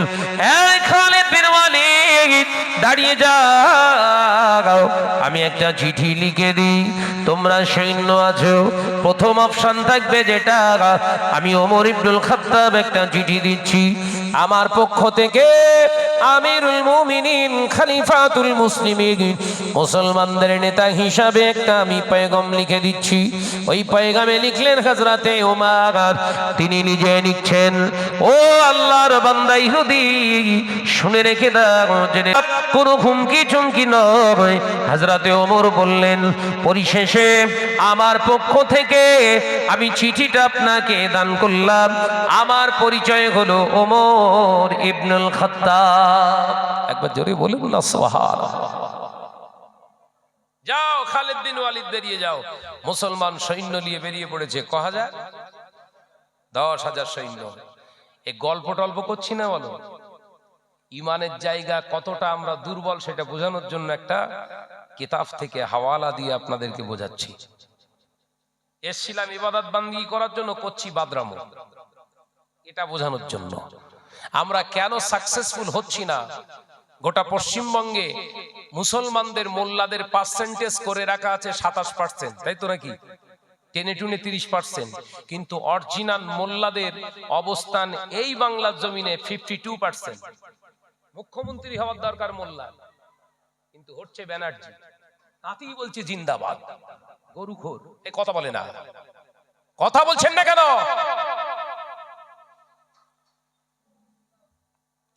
এই খালিদ বিন ওয়ালিদ দাঁড়িয়ে যাও, আমি একটা চিঠি লিখে দিই, তোমরা সৈন্য আছো, প্রথম অপশন থাকবে যেটা, আমি ওমর ইবনুল খাত্তাব একটা চিঠি দিচ্ছি, আমার পক্ষ থেকে আমিরুল মুমিনিন খলিফাতুল মুসলিমিন, মুসলমানদের নেতা হিসাবে একটা আমি পয়গাম লিখে দিচ্ছি। ওই পয়গামে লিখলেন হযরতে ওমর, তিনি নিজে লিখছেন, ও আল্লাহর বান্দা ইহুদি, শুনে রেখে দাও, জেনে কোনো হুমকি চুমকি নয়। হযরতে ওমর বললেন, পরিশেষে আমার পক্ষ থেকে আমি চিঠিটা আপনাকে দান করলাম, আমার পরিচয় হলো ওমর ইবনুল খাত্তাব। একবার জোরে বলুন না সুবহানাল্লাহ। যাও খালিদ বিন ওয়ালিদ বেরিয়ে যাও। মুসলমান সৈন্য নিয়ে বেরিয়ে পড়েছে, ক হাজার? 10,000 সৈন্য। এই গল্প টল্প করছি না, বলো ইমানের জায়গা কতটা আমরা দুর্বল সেটা বোঝানোর জন্য একটা কিতাব থেকে হাওয়ালা দিয়ে আপনাদেরকে বোঝাচ্ছি। এসছিলাম ইবাদত বান্দি করার জন্য, করছি বাদরামো, এটা বোঝানোর জন্য। আমরা কেন সাকসেসফুল হচ্ছি না? গোটা পশ্চিমবঙ্গে মুসলমানদের মোল্লাদের পার্সেন্টেজ করে রাখা আছে 27%, তাই তো নাকি? টেনে টুনে 30%, কিন্তু অরিজিনাল মোল্লাদের অবস্থান এই বাংলার জমিনে 52%। মুখ্যমন্ত্রী হওয়ার দরকার মোল্লা, কিন্তু হচ্ছে ব্যানার্জি, তাতেই বলছে জিন্দাবাদ। গরুখোর, এই কথা বলে না, কথা বলছেন না কেন?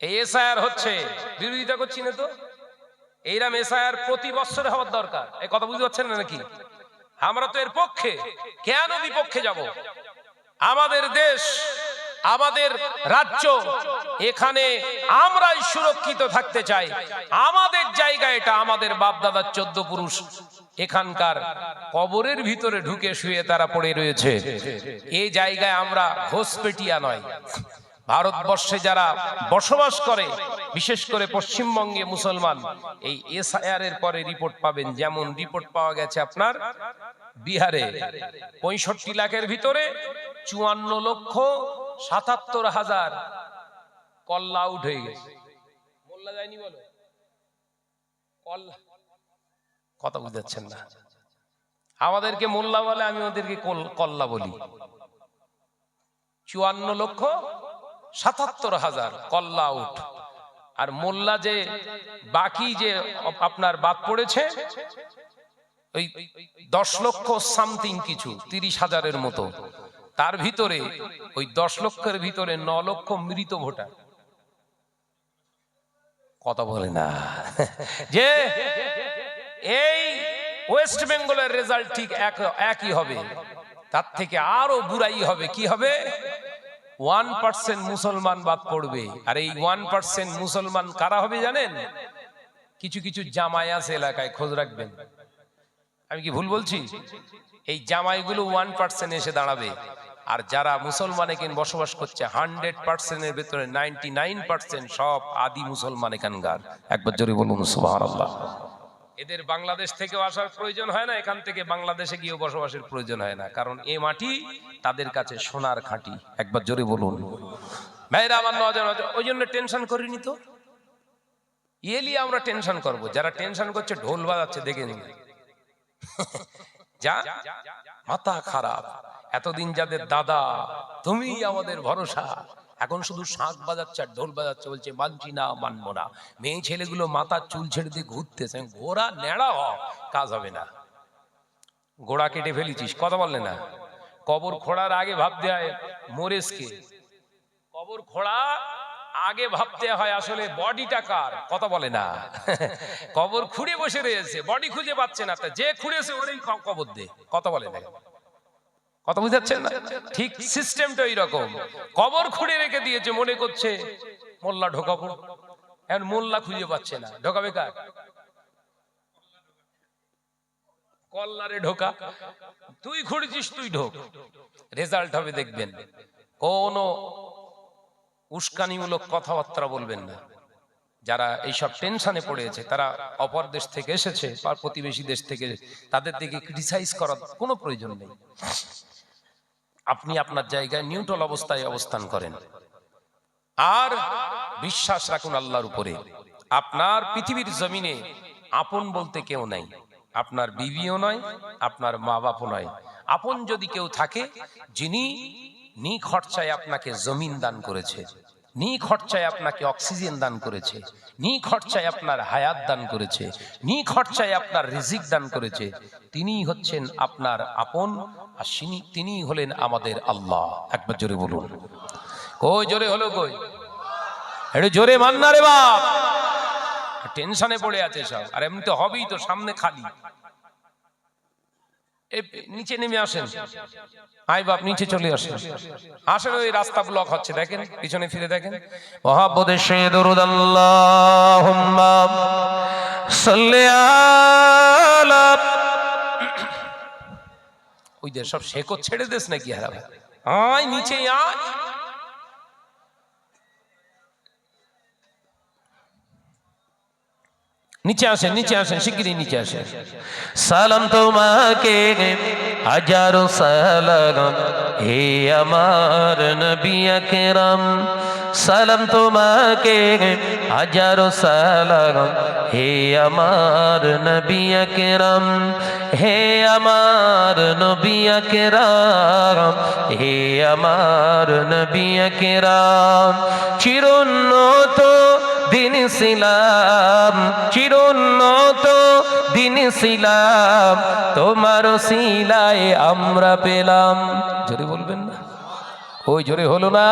এই এসআইআর হচ্ছে, বিরোধিতা করছি না তো, এইরকম এসআইআর প্রতি বছরে হওয়ার দরকার। এই কথা বুঝতে পারছেন না নাকি? আমরা তো এর পক্ষে, কেন বিপক্ষে যাব? আমাদের দেশ, আমাদের রাজ্য, এখানে আমরাই সুরক্ষিত থাকতে চাই। আমাদের জায়গা এটা, আমাদের বাপ দাদার 14 পুরুষ এখানকার কবরের ভিতরে ঢুকে শুয়ে তারা পড়ে রয়েছে। এই জায়গায় আমরা ঘোষপেটিয়া নয়। ভারতবর্ষে যারা বসবাস করে, বিশেষ করে পশ্চিমবঙ্গে মুসলমান, এই এসআইআর এর পরে রিপোর্ট পাবেন। যেমন রিপোর্ট পাওয়া গেছে আপনার বিহারে 65 লাখের ভিতরে 54,77,000 কল্লা আউট হয়ে গেছে। মোল্লা যায়নি বলো, কল্লা, কথা বুঝাচ্ছেন না। আমাদেরকে মোল্লা বলে, আমি ওদেরকে কল্লা বলি। 54,77,000 কল্লা আউট। আর মোল্লা যে বাকি যে আপনার বাদ পড়েছে ওই 10 লক্ষ সামথিং কিছু, 30,000-এর মতো। তার ভিতরে ওই 10 লক্ষের ভিতরে 9 লক্ষ মৃত ভোটার। কথা বলে না যে এই ওয়েস্ট বেঙ্গলের রেজাল্ট ঠিক একই হবে, তার থেকে আরো বুড়াই হবে। কি হবে? 1% মুসলমান বাদ পড়বে। আর এই 1% মুসলমান কারা হবে জানেন? কিছু কিছু জামাই আছে এলাকায়, খোঁজ রাখবেন। আমি কি ভুল বলছি? এই জামাইগুলো 1% এসে দাঁড়াবে। আর যারা মুসলমান এখানে বসবাস করছে 100% এর ভেতরে 99% সব আদি মুসলমান এখানকার। একবার জোরে বলুন সুবহানাল্লাহ। এদের বাংলাদেশ থেকেও আসার প্রয়োজন হয় না, এখান থেকে বাংলাদেশে গিয়েও বসবাসের প্রয়োজন হয় না, কারণ এই মাটি তাদের কাছে সোনার খাঁটি। একবার জোরে বলুন ভাইরা আমার। ওই জন্য টেনশন করিনি তো, এলি আমরা টেনশন করব। যারা টেনশন করছে ঢোল বাজাচ্ছে, দেখে নিন, যা মাথা খারাপ। এতদিন যাদের দাদা তুমি আমাদের ভরসা, এখন শুধু শাঁখ বাজাচ্ছে আর ঢোল বাজাচ্ছে, বলছে মানছি না, মানবো না। মেয়ে ছেলেগুলো মাথার চুল ছেড়ে দিয়ে ঘুরতেছে। ঘোড়া নেড়া হ, কাজ হবে না। গোড়া কেটে ফেলেছিস, কথা বললে না। কবর খোঁড়ার আগে ভাবতে হয় মোরেসকে। কবর খোঁড়া আগে ভাবতে হয় আসলে বডিটা কার, কথা বলে না। কবর খুঁড়ে বসে রয়েছে, বডি খুঁজে পাচ্ছে না, যে খুঁড়েছে ওরই কবর দে, কথা বলে না। কথা বুঝাচ্ছেন না? ঠিক সিস্টেমটা এইরকম। কবর খুঁড়ে রেখে দিয়েছে, মনে করছে মোল্লা ঢোকাবো। এখন মোল্লা খুঁজে পাচ্ছে না, ঢোকাবে কার? কল্লারে ঢোকা। তুই খুঁড়েছিস, তুই ঢোক। রেজাল্ট হবে দেখবেন। কোন উস্কানিমূলক কথাবার্তা বলবেন না। যারা এইসব টেনশনে পড়েছে তারা অপর দেশ থেকে এসেছে বা প্রতিবেশী দেশ থেকে, তাদের দিকে ক্রিটিসাইজ করার কোনো প্রয়োজন নেই। আপনি আপনার জায়গায় নিউট্রাল অবস্থায় অবস্থান করেন আর বিশ্বাস রাখুন আল্লাহর উপরে। আপনার পৃথিবীর জমিনে আপন বলতে কেউ নাই। আপনার বিবিও নয়, আপনার মা বাপও নয়। আপন যদি কেউ থাকে, যিনি নিখরচায় আপনাকে জমিন দান করেছে, নিখরচায় আপনাকে অক্সিজেন দান করেছে, নিখরচায় আপনার হায়াত দান করেছে, নিখরচায় আপনার রিজিক দান করেছে, তিনিই হচ্ছেন আপনার আপন। আর তিনি হলেন আমাদের আল্লাহ। একবার জোরে বলুন। কই জোরে হলো, কই একটু জোরে মান্না রে বাপ। টেনশনে পড়ে আছে সব, আর এমনি তো হবেই তো, সামনে খালি। নিচে নেমে আসেন, আই বাপ নিচে চলে আসেন। আসেন, ওই রাস্তা ব্লক হচ্ছে, দেখেন পিছনে ফিরে দেখেন। মুহাব্বতে সে দরুদ আল্লাহুম্মা সাল্লি আলা। ওই যে সব শেকত ছেড়ে দেস নাকি? হারা ভাই আয় নিচে আয়। নিচে আসেন, নিচে আসেন, শিগগিরই নিচে আসেন। সালাম তোমাকে হাজারো সালাম হে আমার নবী আকরাম, সালাম তোমাকে হাজারো সালাম হে আমার নবী আকরাম, হে আমার নবী আকরাম, হে আমার নবী আকরাম। চিরোন্নত দিন ইসলাম, চিরোন্নত দিন ইসলাম তোমার সিলায় আমরা পেলাম। জোরে বলবেন না, ওই জোরে হলো না।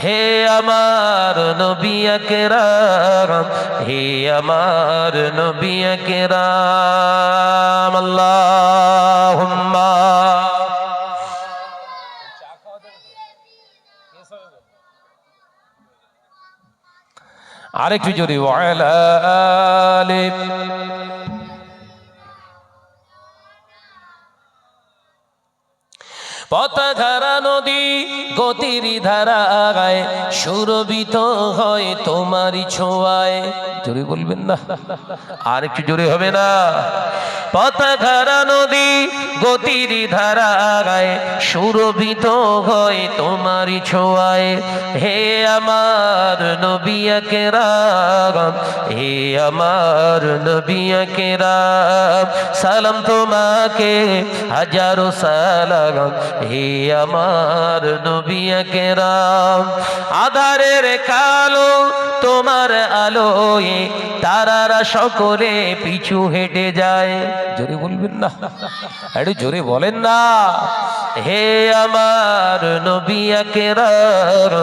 হে আমার নবী আকরাম, হে আমার নবী আকরাম। আল্লাহুম্মা আরেকটু জোরে ওয়ালা আলি। পথঘারা নদী গতির ধারায় সুরভিত হয় তোমারই ছোঁয়ায়। জোরে বলবেন না, আর একটু জোরে হবে না। পথঘারা নদী গতির ধারায় সুরভিত হয় তোমারই ছোঁয়ায়। হে আমার নবী আকরাম, হে আমার নবী আকরাম, সালাম তোমাকে হাজারো সালাম হে আমার নবী আকরাম। আধারের কালো তোমার আলোয় তারারা সকলে পিছু হেঁটে যায়। জোরে বলবেন না, একটু জোরে বলেন না। হে আমার নবী আকরাম,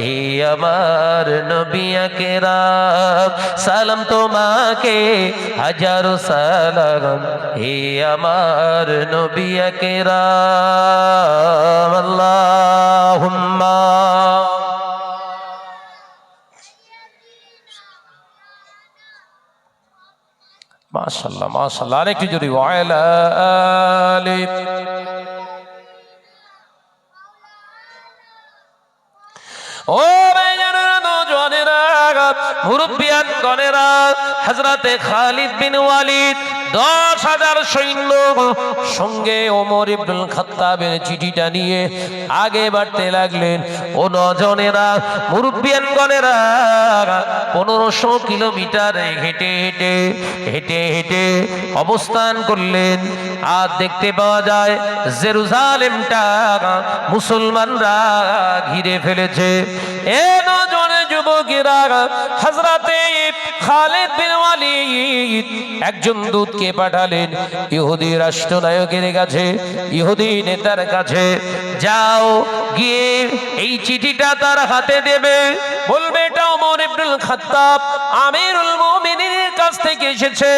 হে আমার নবী আকরাম, সালাম তোমাকে হাজারো সালাম হে আমার নবী আকরাম। আল্লাহুম্মা মাশাআল্লাহ, মাশাআল্লাহ, আরেকটু জোরে ওয়ালা আলি। ও নওজওয়ানেরা, মুরব্বিয়ান গণেরা, হযরতে খালিদ বিন ওয়ালিদ 10,000 সৈন্য সঙ্গে ওমর ইবনুল খাত্তাবের চিঠিটা নিয়ে আগে বাড়তে লাগলেন। ও নওজওয়ানেরা, মুরব্বিয়ান গণেরা 1500 কিলোমিটার হেঁটে হেঁটে হেঁটে হেঁটে অবস্থান করলেন। আর দেখতে পাওয়া যায় জেরুজালেমটা মুসলমানরা ঘিরে ফেলেছে। এ নওজওয়ান যুবকেরা, হযরতে খালিদ বিন ওয়ালিদ একজন দূতকে পাঠালেন ইহুদি রাষ্ট্রনায়কের কাছে, ইহুদি নেতার কাছে। যাও, গিয়ে এই চিঠিটা তার হাতে দেবে, বলবে এটা ওমর ইবনুল খাত্তাব আমিরুল মুমিনিনের কাছ থেকে এসেছে,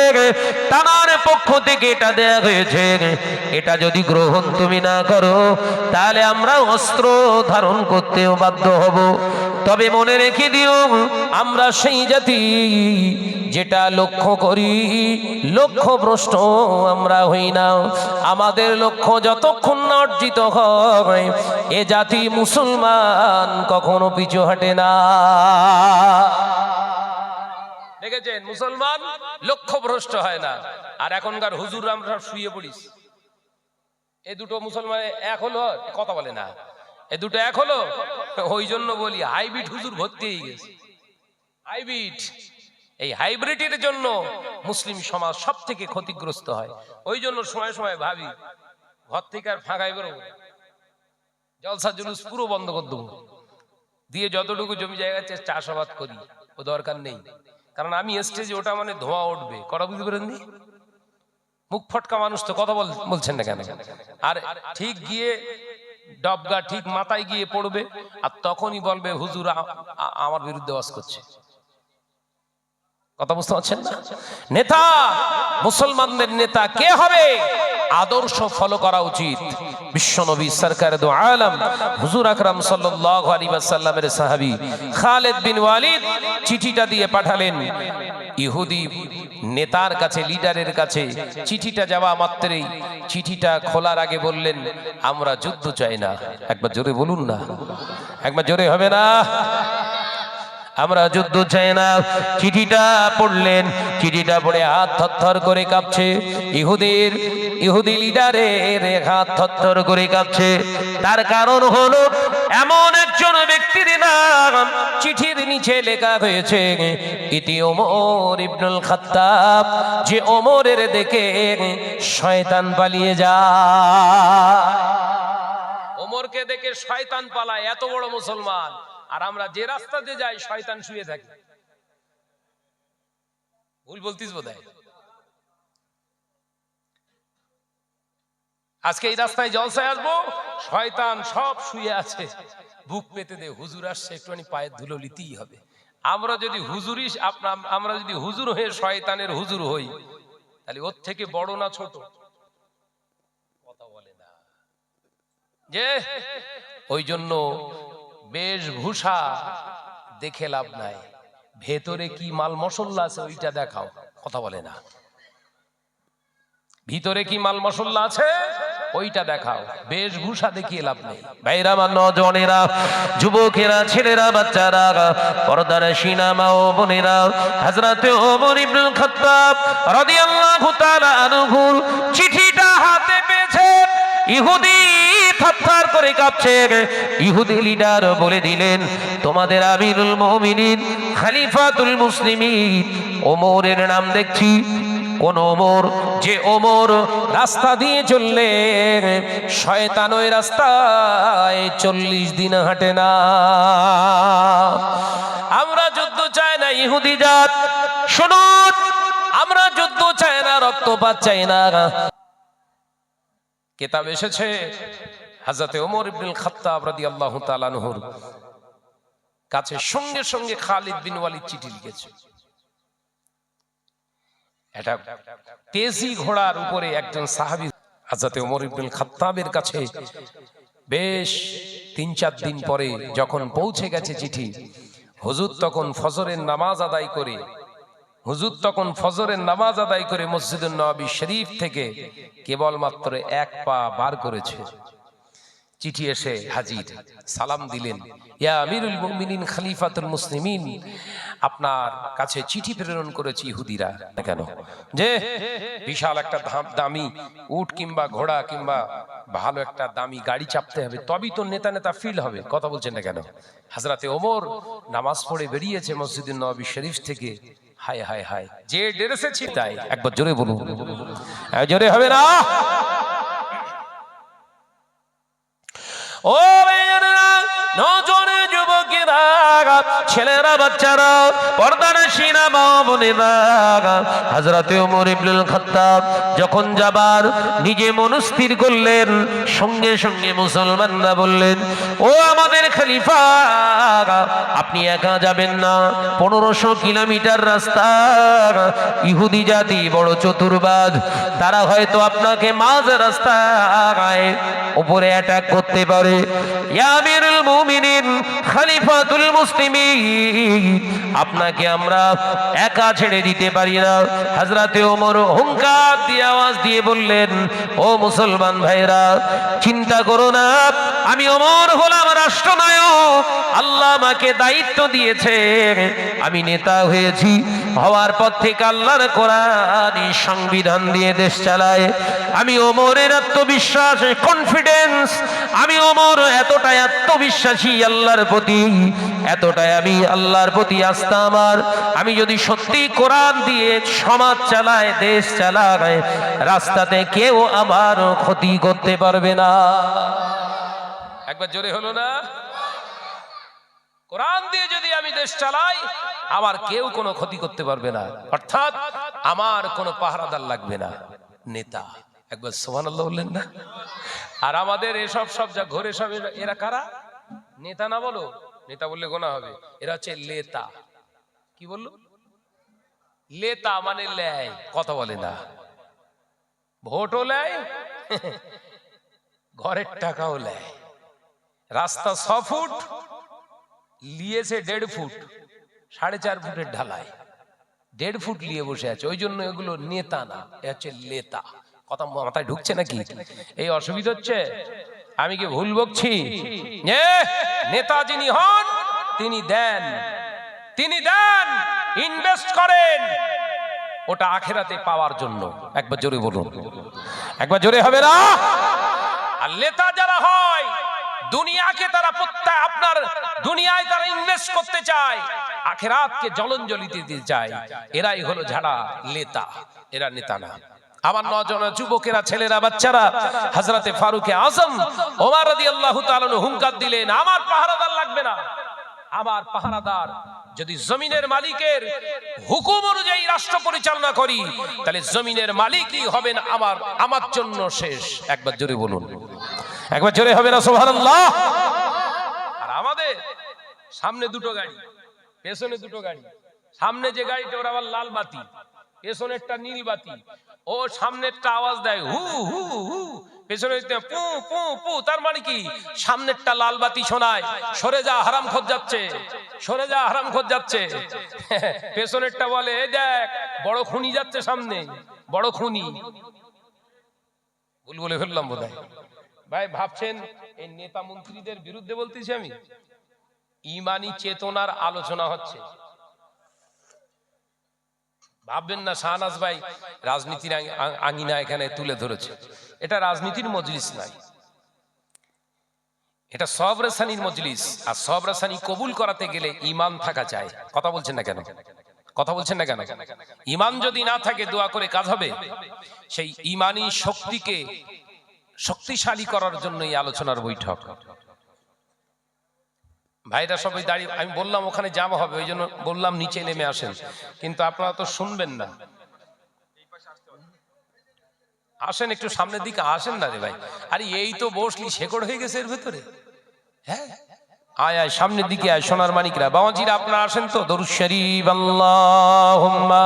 তার পক্ষ থেকে এটা দেয়া হয়েছে। এটা যদি গ্রহণ তুমি না করো তাহলে আমরা অস্ত্র ধারণ করতেও বাধ্য হব। তবে মনে রেখে দিও, আমরা সেই জাতি যেটা লক্ষ্য করি, লক্ষ্য ভ্রষ্ট আমরা হই না। আমাদের লক্ষ্য যতক্ষণ না অর্জিত হয়, এ জাতি মুসলমান কখনো পিছু হাঁটে না। দেখেছেন, মুসলমান লক্ষ্য ভ্রষ্ট হয় না। আর এখনকার হুজুর আমরা শুয়ে পড়িস, এ দুটো মুসলমান এক হলো, কথা বলে না, এ দুটো এক হলো। ওই জন্য বলি হাইব্রিড হুজুর ভর্তি হয়ে গেছে। হাইব্রিড, এই হাইব্রিডের জন্য মুসলিম সমাজ সব থেকে ক্ষতিগ্রস্ত হয়। ওই জন্য সময় সময় ভাবি ঘর থেকে আর ফাঁকাই বেরোবো, জলসা জুলুস পুরো বন্ধ করে দেবো, দিয়ে যতটুকু জমি জায়গা চাষাবাদ করি, ও দরকার নেই। কারণ আমি স্টেজে ওটা মানে ধোঁয়া উঠবে, কথা বুঝতে পারেননি? মুখ ফটকা মানুষ তো কথা বলছেন না কেন? আর ঠিক গিয়ে ডবগা ঠিক মাথায় গিয়ে পড়বে, আর তখনই বলবে হুজুর আমার বিরুদ্ধে ওয়াজ করছে। কথা বুঝতে পারছেন না? নেতা, মুসলমানদের নেতা কে হবে, আদর্শ ফলো করা উচিত। বিশ্বনবী সরকার দু আলম হুজুর আকরাম সাল্লাল্লাহু আলাইহি ওয়াসাল্লামের সাহাবী খালিদ বিন ওয়ালিদ চিঠিটা দিয়ে পাঠালেন ইহুদি নেতার কাছে, লিডারের কাছে। চিঠিটা যাওয়া মাত্রই চিঠিটা খোলার আগে বললেন, আমরা যুদ্ধ চাই না। একবার জোরে বলুন না, একবার জোরে হবে না? আমরা যুদ্ধ চাই না। চিঠিটা পড়লেন, চিঠিটা পড়ে হাত থরথর করে কাঁপছে। ইহুদি লিডারের হাত থরথর করে কাঁপছে। তার কারণ হলো এমন একজন ব্যক্তির নাম চিঠির নিচে লেখা হয়েছে ইতি ওমর ইবনুল খাত্তাব, যে ওমরের দেখে শয়তান পালিয়ে যায়। ওমরকে দেখে শয়তান পালায়, এত বড় মুসলমান, আর আমরা যে রাস্তা দিয়ে যাই শয়তান শুয়ে থাকে। ভুল বলতিস বোধহয়। আজকে এই রাস্তায় জলসায় আসবো, শয়তান সব শুয়ে আছে, বুক পেতে দে, হুজুর আসছে, একটুখানি পায়ের ধুলো নিতেই হবে। আমরা যদি হুজুর হয়ে শয়তানের হুজুর হই, তাহলে ওর থেকে বড় না ছোট? কথা বলে না। যে ওই জন্য বেশভূষা দেখে লাভ নাই, ভেতরে কি মাল মশলা আছে ওইটা দেখাও। কথা বলে না। ভিতরে কি মাল মশলা আছে ওইটা দেখাও, বেশভূষা দেখিয়ে লাভ নেই। ভাইরা, আমার নওজওয়ানেরা, যুবকেরা, ছেলেরা, বাচ্চারা, পর্দার শিনা মা ও বোনেরা, হযরত ওমর ইবনুল খাত্তাব রাদিয়াল্লাহু তাআলা আনহু চিঠিটা হাতে পেয়েছে। ইহুদি থরথর করে কাঁপছে। ইহুদি লিডার বলে দিলেন, তোমাদের আমিরুল মুমিনিন খলিফাতুল মুসলিমিন ওমরের নাম দেখছি। কোন ওমর? যে ওমর রাস্তা দিয়ে চললে শয়তান ওই রাস্তায় 40 দিন হাঁটে না। আমরা যুদ্ধ চাই না ইহুদি জাত, শুনুন, আমরা যুদ্ধ চাই না, রক্তপাত চাই না। কিতাব এসেছে হযরত ওমর ইবনুল খাত্তাব রাদিয়াল্লাহু তাআলা আনহুর কাছে সঙ্গে সঙ্গে খালিদ বিন ওয়ালিদ চিঠি লিখেছে। এটা তেজি ঘোড়ার উপরে একজন সাহাবী হযরত ওমর ইবনুল খাত্তাবের কাছে বেশ 3-4 দিন পরে যখন পৌঁছে গেছে চিঠি, হুজুর তখন ফজরের নামাজ আদায় করে মসজিদুন নববী শরীফ থেকে কেবলমাত্র 1 পা বার করেছে। চিঠি এসে হাজির, সালাম দিলেন, ইয়া আমিরুল মুমিনিন খলিফাতুল মুসলিমিন, আপনার কাছে চিঠি প্রেরণ করেছি ইহুদিরা। কেন? যে বিশাল একটা দামি উট কিংবা ঘোড়া কিংবা ভালো একটা দামি গাড়ি চাপতে হবে, তবেই তো নেতা ফিল হবে। কথা বলছেন না কেন? হযরতে ওমর নামাজ পড়ে বেরিয়েছে মসজিদুন নববী শরীফ থেকে। হায় হায় হায়, যে ড্রেসে ছিল তাই। একবার জোরে বলুন। জোরে হবে না? ও নজরে যুবকেরা, ছেলেরা, বাচ্চারা, পর্দার শিনা মা বোনেরা, হযরত ওমর ইবনুল খাত্তাব যখন যাবার নিজে মনস্থির করলেন, সঙ্গে সঙ্গে মুসলমানরা বললেন, ও আমাদের খলিফা, আপনি একা যাবেন না, 1500 কিলোমিটার রাস্তা। ইহুদি জাতি বড় চতুরবাদ, তারা হয়তো আপনাকে মাঝ রাস্তায় উপরে অ্যাটাক করতে পারে। ইয়া আমিরুল মুমিনিন খলিফাতুল মুসলিমিন, আপনাকে আমরা একা ছেড়ে দিতে পারি না। হযরতে ওমর হুঙ্কার দিয়ে আওয়াজ দিয়ে বললেন, ও মুসলমান ভাইরা, চিন্তা করো না, আমি ওমর হলাম রাষ্ট্রনায়ক, আল্লাহ আমাকে দায়িত্ব দিয়েছে, আমি নেতা হয়েছি, হওয়ার পর থেকে আল্লাহর কোরআন সংবিধান দিয়ে দেশ চালায়। আমি ওমরের আত্মবিশ্বাস, কনফিডেন্স, আমি ওমর এতটাই আত্মবিশ্বাসী আল্লাহর প্রতি, এতটাই আমি আল্লাহর প্রতি আস্থা আমার, আমি যদি সত্যি কোরআন দিয়ে সমাজ চালায়, দেশ চালায়, রাস্তাতে কেউ আমার ক্ষতি করতে পারবে না। একবার জোরে হলো না? কোরআন দিয়ে যদি আমি দেশ চালাই, আমার কেউ কোনো ক্ষতি করতে পারবে না, অর্থাৎ আমার কোনো পাহারাদার লাগবে না। নেতা, একবার সুবহানাল্লাহ বললেন না? আর আমাদের এসব সব যা ঘরে সব এরা কারা? নেতা না বলো, নেতা বললে গোনা হবে, এরা হচ্ছে লেতা। কি বললো? লেতা মানে লেয়। কথা বলে না। ভোটও লেয়, ঘরের টাকাও লেয়। রাস্তা 6 ফুট, লিয়েছে 1.5 ফুট, 4.5 ফুটের ঢালাই, 1.5 ফুট লিয়ে বসে আছে। ওই জন্য এগুলো নেতা না, এ হচ্ছে লেতা। কথা মাথায় ঢুকছে নাকি? এই অসুবিধা হচ্ছে? আমি কি ভুল বকছি? নেতা যিনি হন তিনি দেন, তিনি দেন, ইনভেস্ট করেন ওটা আখিরাতে পাওয়ার জন্য। একবার জোরে বলুন, একবার জোরে হবে না? আর নেতা যারা হয় দুনিয়াকে তারা প্রত্যয় আপনার দুনিয়ায় তারা ইনভেস্ট করতে চায়, আখিরাতকে জ্বলঞ্জলি দিতে চায়, এরাই হলো যারা নেতা, এরা নেতা না। আমার নজনা যুবকেরা, ছেলেরা, বাচ্চারা হযরতে ফারুকে আজম ওমর রাদিয়াল্লাহু তাআলা হুঙ্কার দিলেন, আমার পাহারাদার লাগবে না, আমার পাহারাদার যদি জমিনের মালিকের হুকুম অনুযায়ী রাষ্ট্র পরিচালনা করি তাহলে জমিনের মালিকই হবেন আমার জন্য শেষ। একবার জোরে বলুন, একবার জোরে হবে না সুবহানাল্লাহ? আর আমাদের সামনে দুটো গাড়ি, পেছনে দুটো গাড়ি, সামনে যে গাড়িটা ওর আবার লাল বাতি, পেছনেরটা নীল বাতি, ও সামনেরটা আওয়াজ দেয় হু হু হু, পেছনের পু পু পু, তার মানে কি সামনেরটা লাল বাতি শোনায়, সরে যা হারামখোর যাচ্ছে, সরে যা হারামখোর যাচ্ছে। পেছনেরটা বলে এই দেখ বড় খুনি যাচ্ছে সামনে, বড় খুনি। ভুল বলে ফেললাম বোধহয়। ভাই ভাবছেন এই নেতা মন্ত্রীদের বিরুদ্ধে বলতেছি আমি? ঈমানি চেতনার আলোচনা হচ্ছে। ভাববেন না শাহনাজ ভাই রাজনীতির আঙিনা এখানে তুলে ধরেছে। এটা রাজনীতির মজলিস নাই, এটা সবরাসানির মজলিস। আর সবরাসানি কবুল করাতে গেলে ঈমান থাকা চাই। কথা বলছেন না কেন? কথা বলছেন না কেন? ঈমান যদি না থাকে দোয়া করে কাজ হবে? সেই ঈমানি শক্তিকে শক্তিশালী করার জন্য এই আলোচনার বৈঠক। ভাইরা সবাই দাঁড়িয়ে, আমি বললাম ওখানে জাম হবে, ওই জন্য বললাম নিচে নেমে আসেন, কিন্তু আপনারা তো শুনবেন না। আসেন একটু সামনের দিকে আসেন না রে ভাই। আরে এই তো বসলি, শেকড় হয়ে গেছে এর ভেতরে। হ্যাঁ আয় আয় সামনের দিকে আয় সোনার মানিকরা, বাবাজিরা আপনারা আসেন তো। দরুদ শরীফ আল্লাহুম্মা।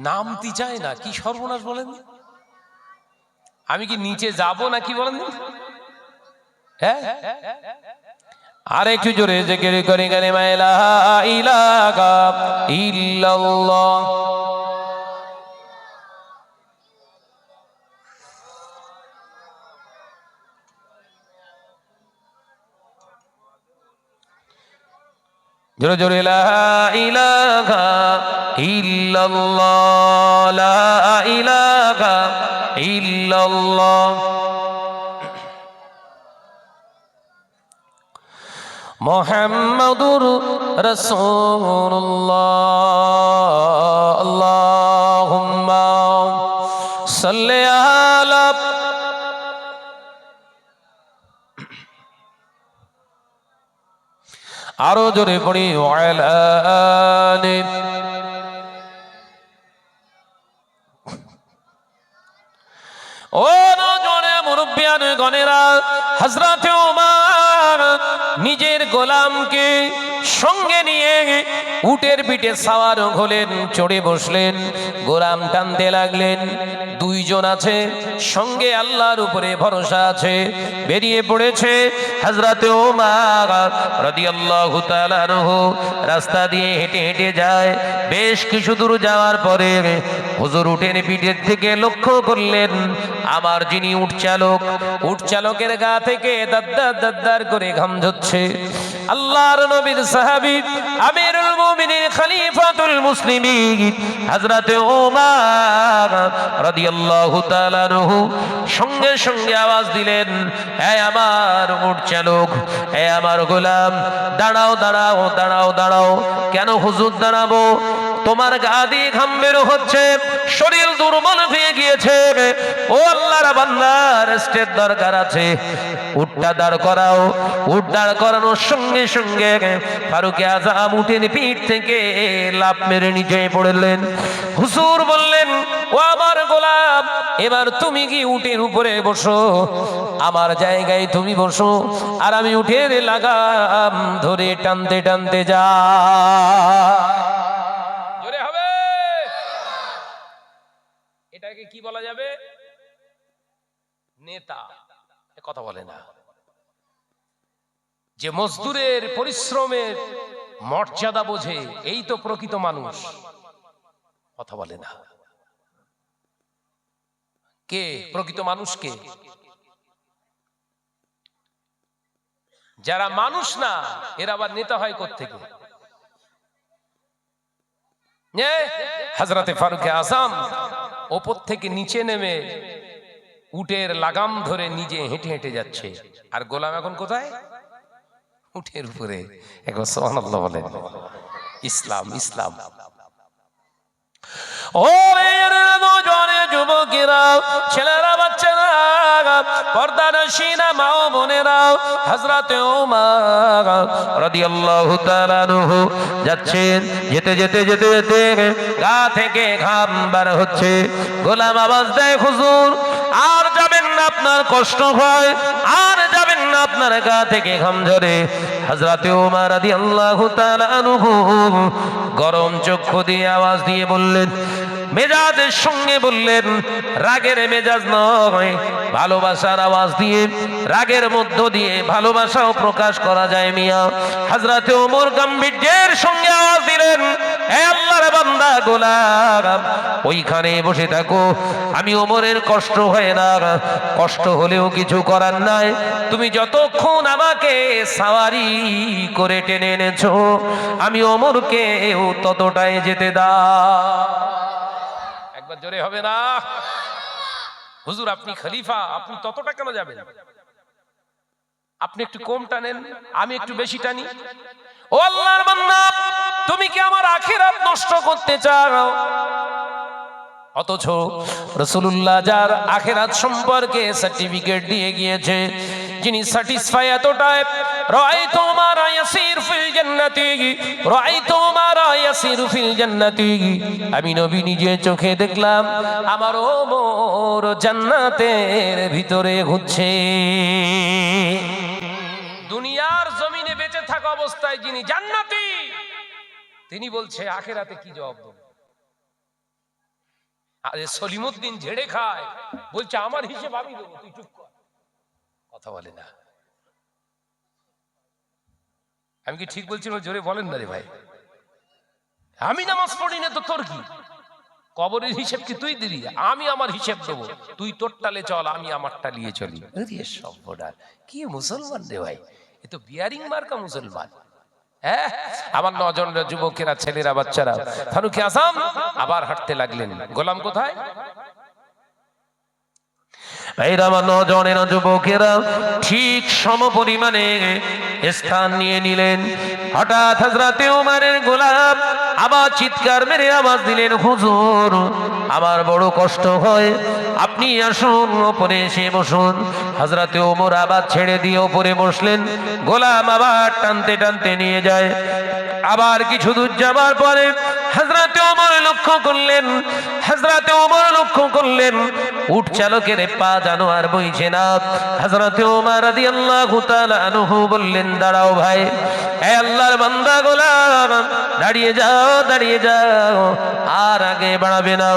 নামতি চায় না, কি সর্বনাশ বলেন। আমি কি নিচে যাব নাকি বলেন? হ্যাঁ আর একটু জোরে জিকির করে কালিমা লা ইলাহা ইল্লাল্লাহ। জোরে জোরে লা ইলাহা ইল্লাল্লাহ, লা ইলাহা ইল্লাল্লাহ। মুহাম্মাদুর রাসূলুল্লাহ, আল্লাহুম্মা সাল্লি আলা। আরো জোরে পড়ি ওয়ালা আলি। ও নজরে মুরব্বিয়ান গণেরা, হযরতে ওমর নিজের গোলামকে সঙ্গে নিয়ে উটের পিঠে সাওয়ার হলেন, চড়ে বসলেন, গোলাম টানতে লাগলেন। দুইজন আছে সঙ্গে, আল্লাহর উপরে ভরসা আছে। বেরিয়ে পড়েছে হযরতে ওমর রাদিয়াল্লাহু তাআলা আনহু। রাস্তা দিয়ে হেঁটে হেঁটে যায়। বেশ কিছু দূর যাওয়ার পরে হুজুর উটের পিঠের থেকে লক্ষ্য করলেন আমার যিনি উট চালকের গা থেকে দাদ্দার দাদ্দার করে ঘাম ঝরছে। আল্লাহর নবীর সাহাবী আমিরুল মুমিনিন খলিফাতুল মুসলিমিন হযরতে ওমর রাদিয়াল্লাহু তাআলা আনহু সঙ্গে সঙ্গে আওয়াজ দিলেন, হে আমার উট চালক, হে আমার গোলাম, দাঁড়াও দাঁড়াও দাঁড়াও দাঁড়াও। কেন হুজুর দাঁড়াবো? তোমার গা দিয়ে ঘাম বের হচ্ছে, শরীর দুর্বল হয়ে গিয়েছে। ও আল্লাহর বান্দা, রেস্টের দরকার আছে, উটটা দাঁড় করাও। উট দাঁড় করানোর সঙ্গে সঙ্গে ফারুকে আজম উটের পিঠ থেকে লাফ মেরে নিচে পড়লেন। হুজুর বললেন, ও আমার গোলাম, এবার তুমি কি উটের উপরে বসো, আমার জায়গায় তুমি বসো, আর আমি উটের লাগাম ধরে টানতে টানতে যা। এটাকে কি বলা যাবে? নেতা। কথা বলে না। যে মজদুরের পরিশ্রমের মর্যাদা বোঝে, এই তো প্রকৃত মানুষ। কথা বলে না। কে প্রকৃত মানুষ? কে? যারা মানুষ না এরা আবার নেতা হয় কোত্থেকে? হযরতে ফারুক আযম ওপর থেকে নিচে নেমে উটের লাগাম ধরে নিজে হেঁটে হেঁটে যাচ্ছে, আর গোলাম এখন কোথায়? উটের উপরে। একবার সুবহানাল্লাহ বলেন। ইসলাম ইসলাম। ও যুবকেরা, ছেলেরা, বাচ্চারা, পর্দানশীনা মা ও বোনেরা, হযরতে ওমর রাদিয়াল্লাহু তাআলা আনহু যাচ্ছেন। যেতে যেতে যেতে যেতে গা থেকে ঘাম বার হচ্ছে। গোলাম আওয়াজ দেয়, হুজুর আর যাবেন না, আপনার কষ্ট হয়, আর যাবেন না, আপনার গা থেকে ঘাম ঝরে। হযরতে ওমর রাদিয়াল্লাহু তাআলা আনহু গরম চক্ষু দিয়ে আওয়াজ দিয়ে বললেন, মেজাজের সঙ্গে বললেন, রাগের মেজাজ নয়, ভালোবাসার আওয়াজ দিয়ে, রাগের মধ্য দিয়ে ভালোবাসাও প্রকাশ করা যায় মিয়া। হযরতে ওমর গাম্ভীর্যের সঙ্গে আওয়াজ দিলেন, হে আল্লাহর বান্দা গোলাম, ওইখানে বসে থাকো, আমি ওমরের কষ্ট হয় না, কষ্ট হলেও কিছু করার নাই, তুমি যতক্ষণ আমাকে সাওয়ারি করে টেনে এনেছো, আমি ওমরকে ততটাই যেতে দাও। একবার জোরে হবে না? হুজুর আপনি খলিফা, আপনি ততটা কেন যাবেন? আপনি একটু কম টানেন, আমি একটু বেশি টানি। ও আল্লাহর বান্দা, তুমি কি আমার আখিরাত নষ্ট করতে চাও? অথচ রাসূলুল্লাহ যার আখিরাত সম্পর্কে সার্টিফিকেট দিয়ে গিয়েছে, যিনি স্যাটিসফাই এতটাই, রাআইতু মা ইয়াসির ফিল জান্নাতি, রাআইতু মা ইয়াসির ফিল জান্নাতি, আমি নবী নিজে চোখে দেখলাম আমার ওমর জান্নাতের ভিতরে ঘুরছে। দুনিয়ার জমিনে বেঁচে থাকা অবস্থায় যিনি জান্নাতি, তিনি বলছে আখিরাতে কি জবাব দেব? আরে সলিমউদ্দিন ঝেড়ে খায়, বলছে আমার হিসেব আমি দেবো, তুই চুপ কর। কথা বলে না। আমি কি ঠিক বলছি? জোরে বলেন না রে ভাই। আমি নামাজ পড়ি না তো তোর কি? কবরের হিসেব কি তুই দিবি? আমি আমার হিসেব দেবো, তুই তোর টালে চল, আমি আমারটা নিয়ে চলি। কি মুসলমান রে ভাই, এ তো বিয়ারিং মার্কা মুসলমান। হ্যাঁ, আমার নজনরা যুবকেরা, ছেলেরা, বাচ্চারা, ফারুক আযম আবার হাঁটতে লাগলেন। গোলাম কোথায়? নজনের যুবকেরা ঠিক সম পরিমাণে স্থান নিয়ে নিলেন। হঠাৎ হযরতে ওমরের গোলাম আবার চিৎকার মেরে আওয়াজ দিলেন, হুজুর আমার বড় কষ্ট হয়, আপনি আসুন উপরে এসে বসুন। হযরতে ওমর আবার ছেড়ে দিয়ে উপরে বসলেন। গোলাম আবার টানতে টানতে নিয়ে যায়। আবার কিছু দূর যাবার পরে হযরতে ওমর লক্ষ্য করলেন উট চালকের পা যেন আর বইছে না। হযরতে ওমর রাদিয়াল্লাহু তাআলা আনহু বললেন, দাঁড়াও ভাই, হে আল্লাহর বান্দা গোলাম, দাঁড়িয়ে যাও, আর আগে বাড়াবে না,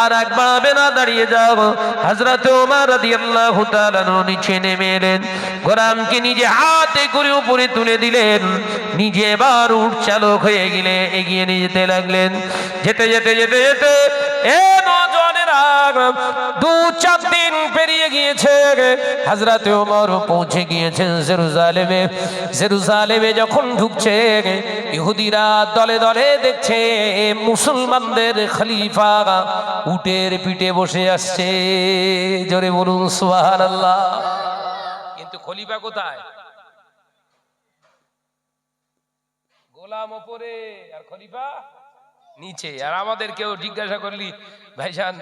আর আগ বাড়াবে না, দাঁড়িয়ে যাও। হযরতে ওমর রাদিয়াল্লাহু তাআলা নিচে নেমে এলেন, গোলামকে নিজে হাতে করে উপরে তুলে দিলেন, নিজে এবার উট চালক হয়ে গেলে এগিয়ে নিয়ে যেতে লাগলেন। যেতে যেতে যেতে যেতে দু-চার দিন পেরিয়ে গিয়েছে। হযরতে ওমর পৌঁছে গিয়েছেন জেরুজালেমে। জেরুজালেমে যখন ঢুকছে, ইহুদিরা দলে দলে দেখছে মুসলমানদের খলিফা উটের পিঠে বসে আসছে। জোরে বলুন সুবহানাল্লাহ। কিন্তু খলিফা কোথায়? গোলাম উপরে আর খলিফা নিচে। আর আমাদের কেউ জিজ্ঞাসা করলি, ভাইজান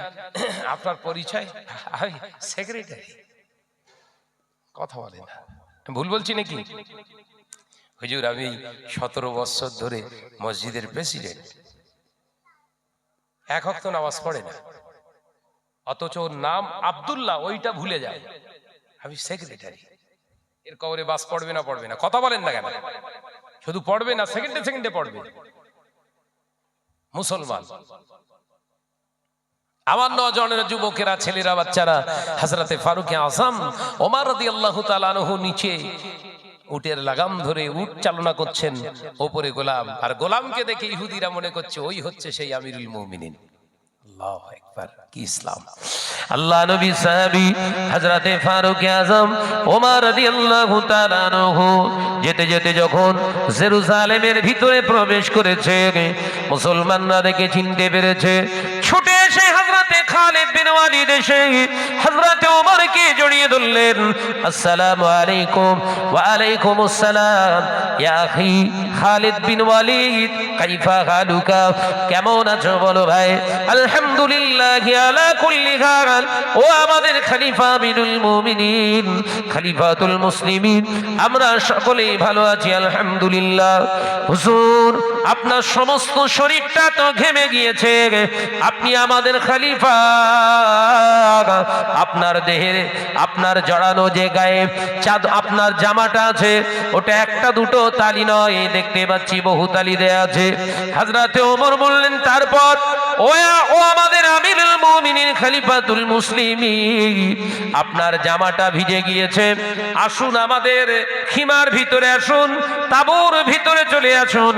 আপনার পরিচয়? আমি সেক্রেটারি। কথা বলে না, ভুল বলছি নাকি? হুজুর আমি 17 বছর ধরে মসজিদের প্রেসিডেন্ট, এক ওয়াক্ত নামাজ পড়ে না, অথচ নাম আব্দুল্লাহ, ওইটা ভুলে যায়। আমি সেক্রেটারি। এর কবরে বাস পড়বে না? পড়বে না। কথা বলেন না কেন? শুধু পড়বে না, সেকেন্ডে সেকেন্ডে পড়বে। মুসলমান আমার নজনের যুবকেরা, ছেলেরা, বাচ্চারা, হযরতে ফারুক আযম ওমর রাদিয়াল্লাহু তাআলা আনহু নিচে উটের লাগাম ধরে উট চালনা করছেন, উপরে গোলাম। আর গোলামকে দেখে ইহুদিরা মনে করছে ওই হচ্ছে সেই আমিরুল মুমিনিন। আল্লাহু আকবার, কি ইসলাম! আল্লাহ নবী সাহাবী হযরতে ফারুক আযম ওমর রাদিয়াল্লাহু তাআলা আনহু যেতে যেতে যখন জেরুজালেমের ভিতরে প্রবেশ করেছে, মুসলমানরা দেখে চিনতে পেরেছে, ছুটে এসে হযরতে খালিদ বিন ওয়ালিদ এসে হযরতে ওমরকে জড়িয়ে ধরলেন। আসসালামু আলাইকুম। ওয়া আলাইকুমুস সালাম ইয়া আখি খালিদ বিন ওয়ালিদ, কাইফা হালুকা, কেমন আছো বলো ভাই? আলহামদুলিল্লাহ আলা কুল্লি হাল। ও আমাদের খলিফা আমিরুল মুমিনিন, খলিফাতুল মুসলিমিন, আমরা সকলেই ভালো আছি আলহামদুলিল্লাহ। হুজুর, আপনার সমস্ত শরীরটা তো ঘেমে গিয়েছে, আপনি আমাদের খলিফা, আপনার দেহের, আপনার জড়ানো যে গায়ে চাঁদ আপনার জামাটা আছে, ওটা একটা দুটো তালি নয়, দেখতে পাচ্ছি বহু তালি দেয়া আছে। হযরতে ওমর বললেন, তারপর ও আমাদের আমিরুল মুমিনিন খলিফাতুল মুসলিমিন, আপনার জামাটা ভিজে গিয়েছে, আসুন আমাদের খিমার ভিতরে আসুন, তাঁবুর ভিতরে চলে আসুন,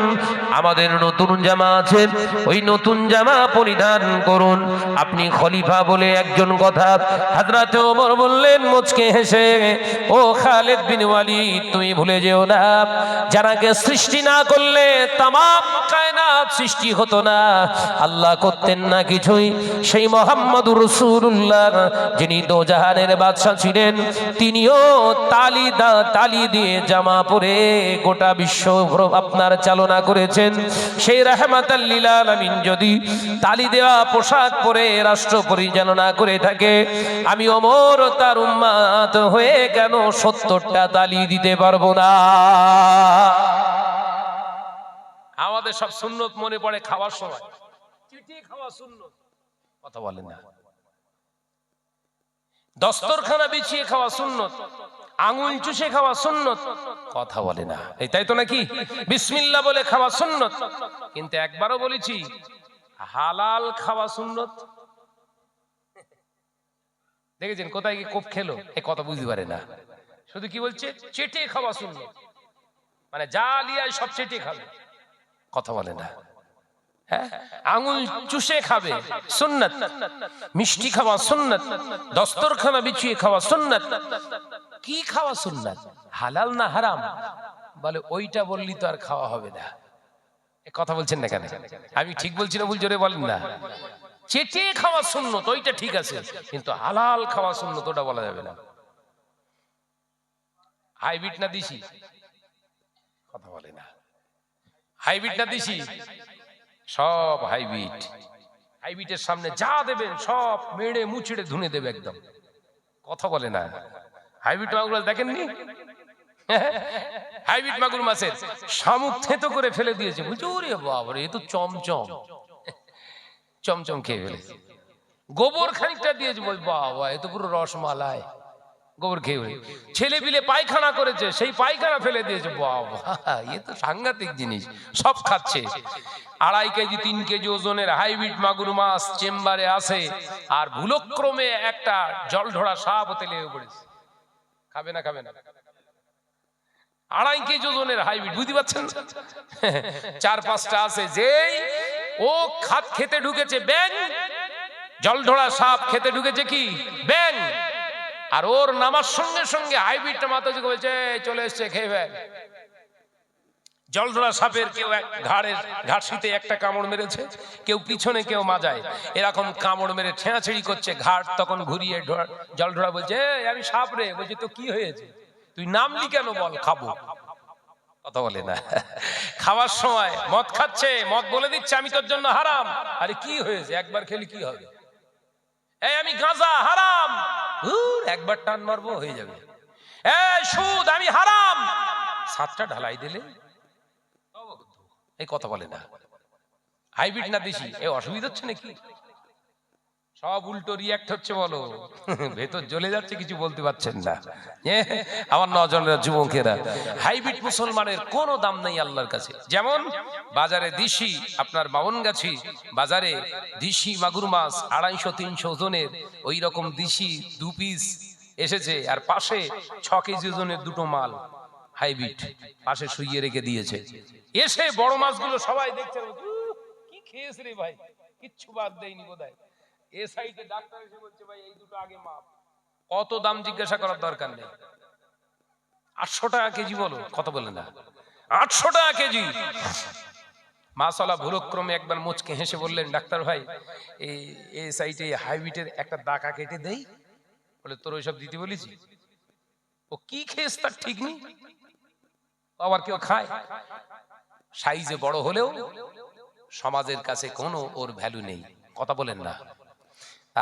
আমাদের নতুন জামা আছে, ওই নতুন জামা পরিধান করুন, আপনি খলিফা বলে একজন কথা। হযরতে ওমর বললেন মুচকে হেসে, ও খালিদ বিন ওয়ালিদ, তুমি ভুলে যেও না, যারাকে সৃষ্টি না করলে তামাম কায়নাত সৃষ্টি হতো না, আল্লাহ করতেন না কিছুই। সেই মুহাম্মদুর রাসূলুল্লাহ, যিনি দোজাহানের বাদশা ছিলেন, তিনিও তালি দিয়ে জামা পরে গোটা বিশ্ব আপনার চালনা করেছেন। সেই রাহমাতাল লিল আলামিন যদি তালি দেওয়া পোশাক পরে রাষ্ট্র পরিচালনা করে থাকে, আমি ওমর তার উম্মত হয়ে কেন ৭০টা তালি দিতে পারবো না? আমাদের সব সুন্নত মনে পড়ে খাওয়ার সময়, চিটিয়ে খাওয়া সুন্নত, কথা বলেন না। দস্তরখানা বিছিয়ে খাওয়া সুন্নত, আঙুল চুষে খাওয়া সুন্নত, কথা বলে না। এই তাই তো নাকি? বিসমিল্লাহ বলে খাওয়া সুন্নত। কিন্তু একবারও বলেছি হালাল খাওয়া সুন্নত? দেখেছেন কোথায় কি কোপ খেলো, এই কথা বুঝতে পারে না, শুধু কি বলছে চেটে খাওয়া সুন্নত, মানে যা লিয়ায় সব চেটে খাবে, কথা বলে না। হ্যাঁ, আঙুল চুষে খাবে সুন্নাত, মিষ্টি খাওয়া সুন্নাত, দস্তরখানা বিছিয়ে খাওয়া সুন্নাত। কি খাওয়া সুন্নাত? হালাল না হারাম? বলে ওইটা বললি তো আর খাওয়া হবে না। কথা বলছেন না কেন? আমি ঠিক বলছি না ভুল? জোরে বলেন না। চেটে খাওয়া সুন্নত ওইটা ঠিক আছে, কিন্তু হালাল খাওয়া সুন্নত ওটা বলা যাবে না। হাইব্রিড না দিছি, কথা বলে না। হাইব্রিড না দিছি, সব হাইব্রিড। হাইব্রিডের সামনে যা দেবেন সব মেড়ে মুচড়ে ধুনে দেবে একদম, কথা বলে না। হাইব্রিড মাগুর মাছ দেখেননি? হাইব্রিড মাগুর মাছের শামুক থেতো করে ফেলে দিয়েছে, বুঝছো? ওরে বাবারে, এ তো চমচম, চমচম খেয়ে ফেলেছে। গোবর খানিকটা দিয়েছে, বল বাবা এ তো পুরো রসমালাই, গোবর খেয়ে। ছেলে পিলে পায়খানা করেছে, সেই পায়খানা ফেলে দিয়েছে, বাবা এ তো সাংঘাতিক জিনিস, সব খাচ্ছে। 2.5 কেজি 3 কেজি ওজনের হাইব্রিড মাগুর মাছ চেম্বারে আসে, আর ভুলক্রমে একটা জল ঢোড়া সাপ হতে লেগে পড়েছে। খাবে না, খাবে না। 2.5 কেজি ওজনের হাইব্রিড, বুঝতে পারছেন? 4-5টা আছে, যেই ও খেতে ঢুকেছে ব্যাং, জল ঢোড়া সাপ খেতে ঢুকেছে কি ব্যাং, আর ওর নামার সঙ্গে সঙ্গে হাইব্রিডটা মাথা ঝুঁকে বলছে চলে এসছে, খেয়ে ফেল। জলধরা সাপের কেউ ঘাড়শিতে একটা কামড় মেরেছে, কেউ পিছনে, কেউ মাজায়, এরকম কামড় মেরে ছেঁড়াছেড়ি করছে। ঘাট তখন ঘুরিয়ে জলধরা বলছে আমি সাপ রে। বলছে তো কি হয়েছে, তুই নামলি কেন, বল খাবো, কথা বলে না। খাওয়ার সময় মদ খাচ্ছে, মদ বলে দিচ্ছে আমি তোর জন্য হারাম। আরে কি হয়েছে, একবার খেলি কি হবে? এই আমি গাঁজা হারাম, একবার টান মারবো হয়ে যাবে। এই সুদ আমি হারাম, 7টা ঢালাই দিলে, এই কথা বলে না। হাইব্রিড না দেশি, এই অসুবিধা হচ্ছে নাকি? সব উল্টো রিয়াক্ট হচ্ছে, বলো ভেতর জ্বলে যাচ্ছে, কিছু বলতে পারছেন না। আমার নজনের যুবকেরা, হাইব্রিড মুসলমানের কোনো দাম নেই আল্লাহর কাছে। যেমন বাজারে দিশি, আপনার বামনগাছি বাজারে দিশি মাগুর মাছ 250-300 ওজনের, ওই রকম দিশি 2 পিস এসেছে, আর পাশে 6 কেজি ওজনের 2টো মাল হাইব্রিড পাশে শুইয়ে রেখে দিয়েছে। এসে বড় মাছগুলো সবাই দেখছে, কি খেয়েছে রে ভাই, কিচ্ছু বাদ দেয়নি বোধহয়। এ সাইডে ডাক্তার এসে বলছে ভাই এই দুটো আগে মাপ। কত দাম জিজ্ঞাসা করার দরকার নেই, 800 টাকা কেজি বলো, কত বলে না, 800 টাকা কেজি। মাশাআল্লাহ ভুলক্রমে একবার মুচকে হেসে বললেন, ডাক্তার ভাই এই সাইডে হাইব্রিডের একটা দাকা কেটে দেই। বলে তোর ওইসব দিতে বলেছি? ও কি খেয়েছ তার ঠিক নেই, আবার কেউ খায়। সাইজে বড় হলেও সমাজের কাছে কোনো ওর ভ্যালু নেই, কথা বলেন না।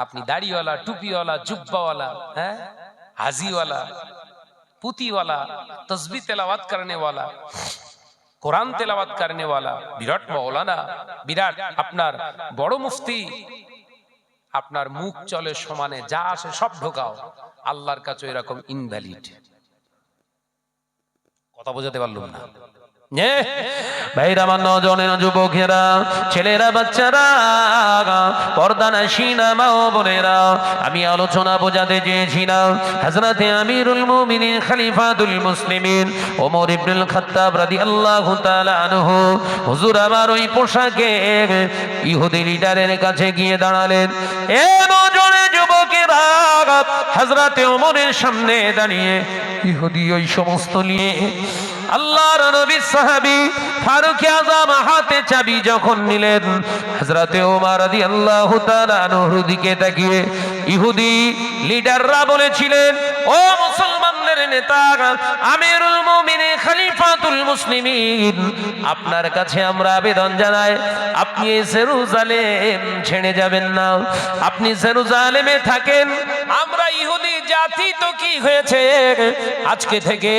আপনি দাড়িওয়ালা, টুপিওয়ালা, জুব্বাওয়ালা, হ্যাঁ, হাজিওয়ালা, পুতিওয়ালা, তসবি তেলাওয়াত करने वाला, কোরআন তেলাওয়াত करने वाला, বিরাট মাওলানা, বিরাট আপনার বড় মুফতি, আপনার মুখ চলে সমানে, যা আসে সব ঢোকাও, আল্লাহর কাছে এরকম ইনভ্যালিড। কথা বোঝাতে পারলাম না? ভাইরা, আমার নজনের যুবকেরা, ছেলেরা, বাচ্চারা, পর্দানাশীনা মা ও বোনেরা, আমি আলোচনা বোঝাতে চেয়েছিলাম হযরতে আমিরুল মুমিনিন খলিফাতুল মুসলিমিন ওমর ইবনুল খাত্তাব রাদিয়াল্লাহু তাআলা আনহু হুজুর আমার ওই পোশাকে ইহুদি লিডারের কাছে গিয়ে দাঁড়ালেন। এ নজনের যুবকেরা, হযরতে ওমরের সামনে দাঁড়িয়ে ইহুদি ওই সমস্ত নিয়ে আল্লাহর নবীর সাহাবী ফারুক আযম হাতে চাবি যখন নিলেন, হযরতে ওমর রাদিয়াল্লাহু তাআলা আনহুর দিকে তাকিয়ে ইহুদি লিডাররা বলেছিলেন, ও মুসলমানদের নেতা, আমিরুল মুমিনিন খলিফাতুল মুসলিমিন, আপনার কাছে আমরা আবেদন জানাই, আপনি জেরুজালেম ছেড়ে যাবেন না, আপনি জেরুজালেমে থাকেন। আমরা ইহুদি জাতি তো কি হয়েছে, আজকে থেকে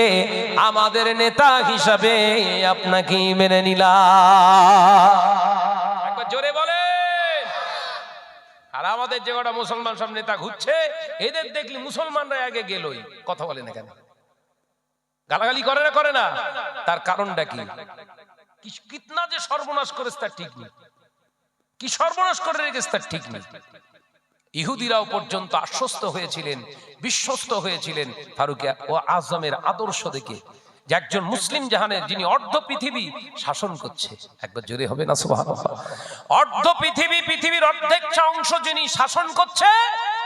আমাদের নেতা হিসাবে আপনাকে মেনে নিলাম। একবার জোরে বলেন। আর আমাদের যে কটা মুসলমান সব নেতা ঘুরছে, এদের দেখলি মুসলমানরা আগে গেলই, কথা বলে না কেন? গালাগালি করে না, করে না? তার কারণটা কি? কিতনা যে সর্বনাশ করেছে তার ঠিক নেই, কি সর্বনাশ করে রেখেছে তার ঠিক নেই। ইহুদিরাও পর্যন্ত আশ্বস্ত হয়েছিলেন, বিশ্বস্ত হয়েছিলেন ফারুক ও আজমের আদর্শ দেখে, যে একজন মুসলিম জাহানের যিনি অর্ধ পৃথিবী শাসন করছে। একবার জোরে হবে না সুবহানাল্লাহ? অর্ধ পৃথিবী, পৃথিবীর অর্ধেক অংশ যিনি শাসন করছে,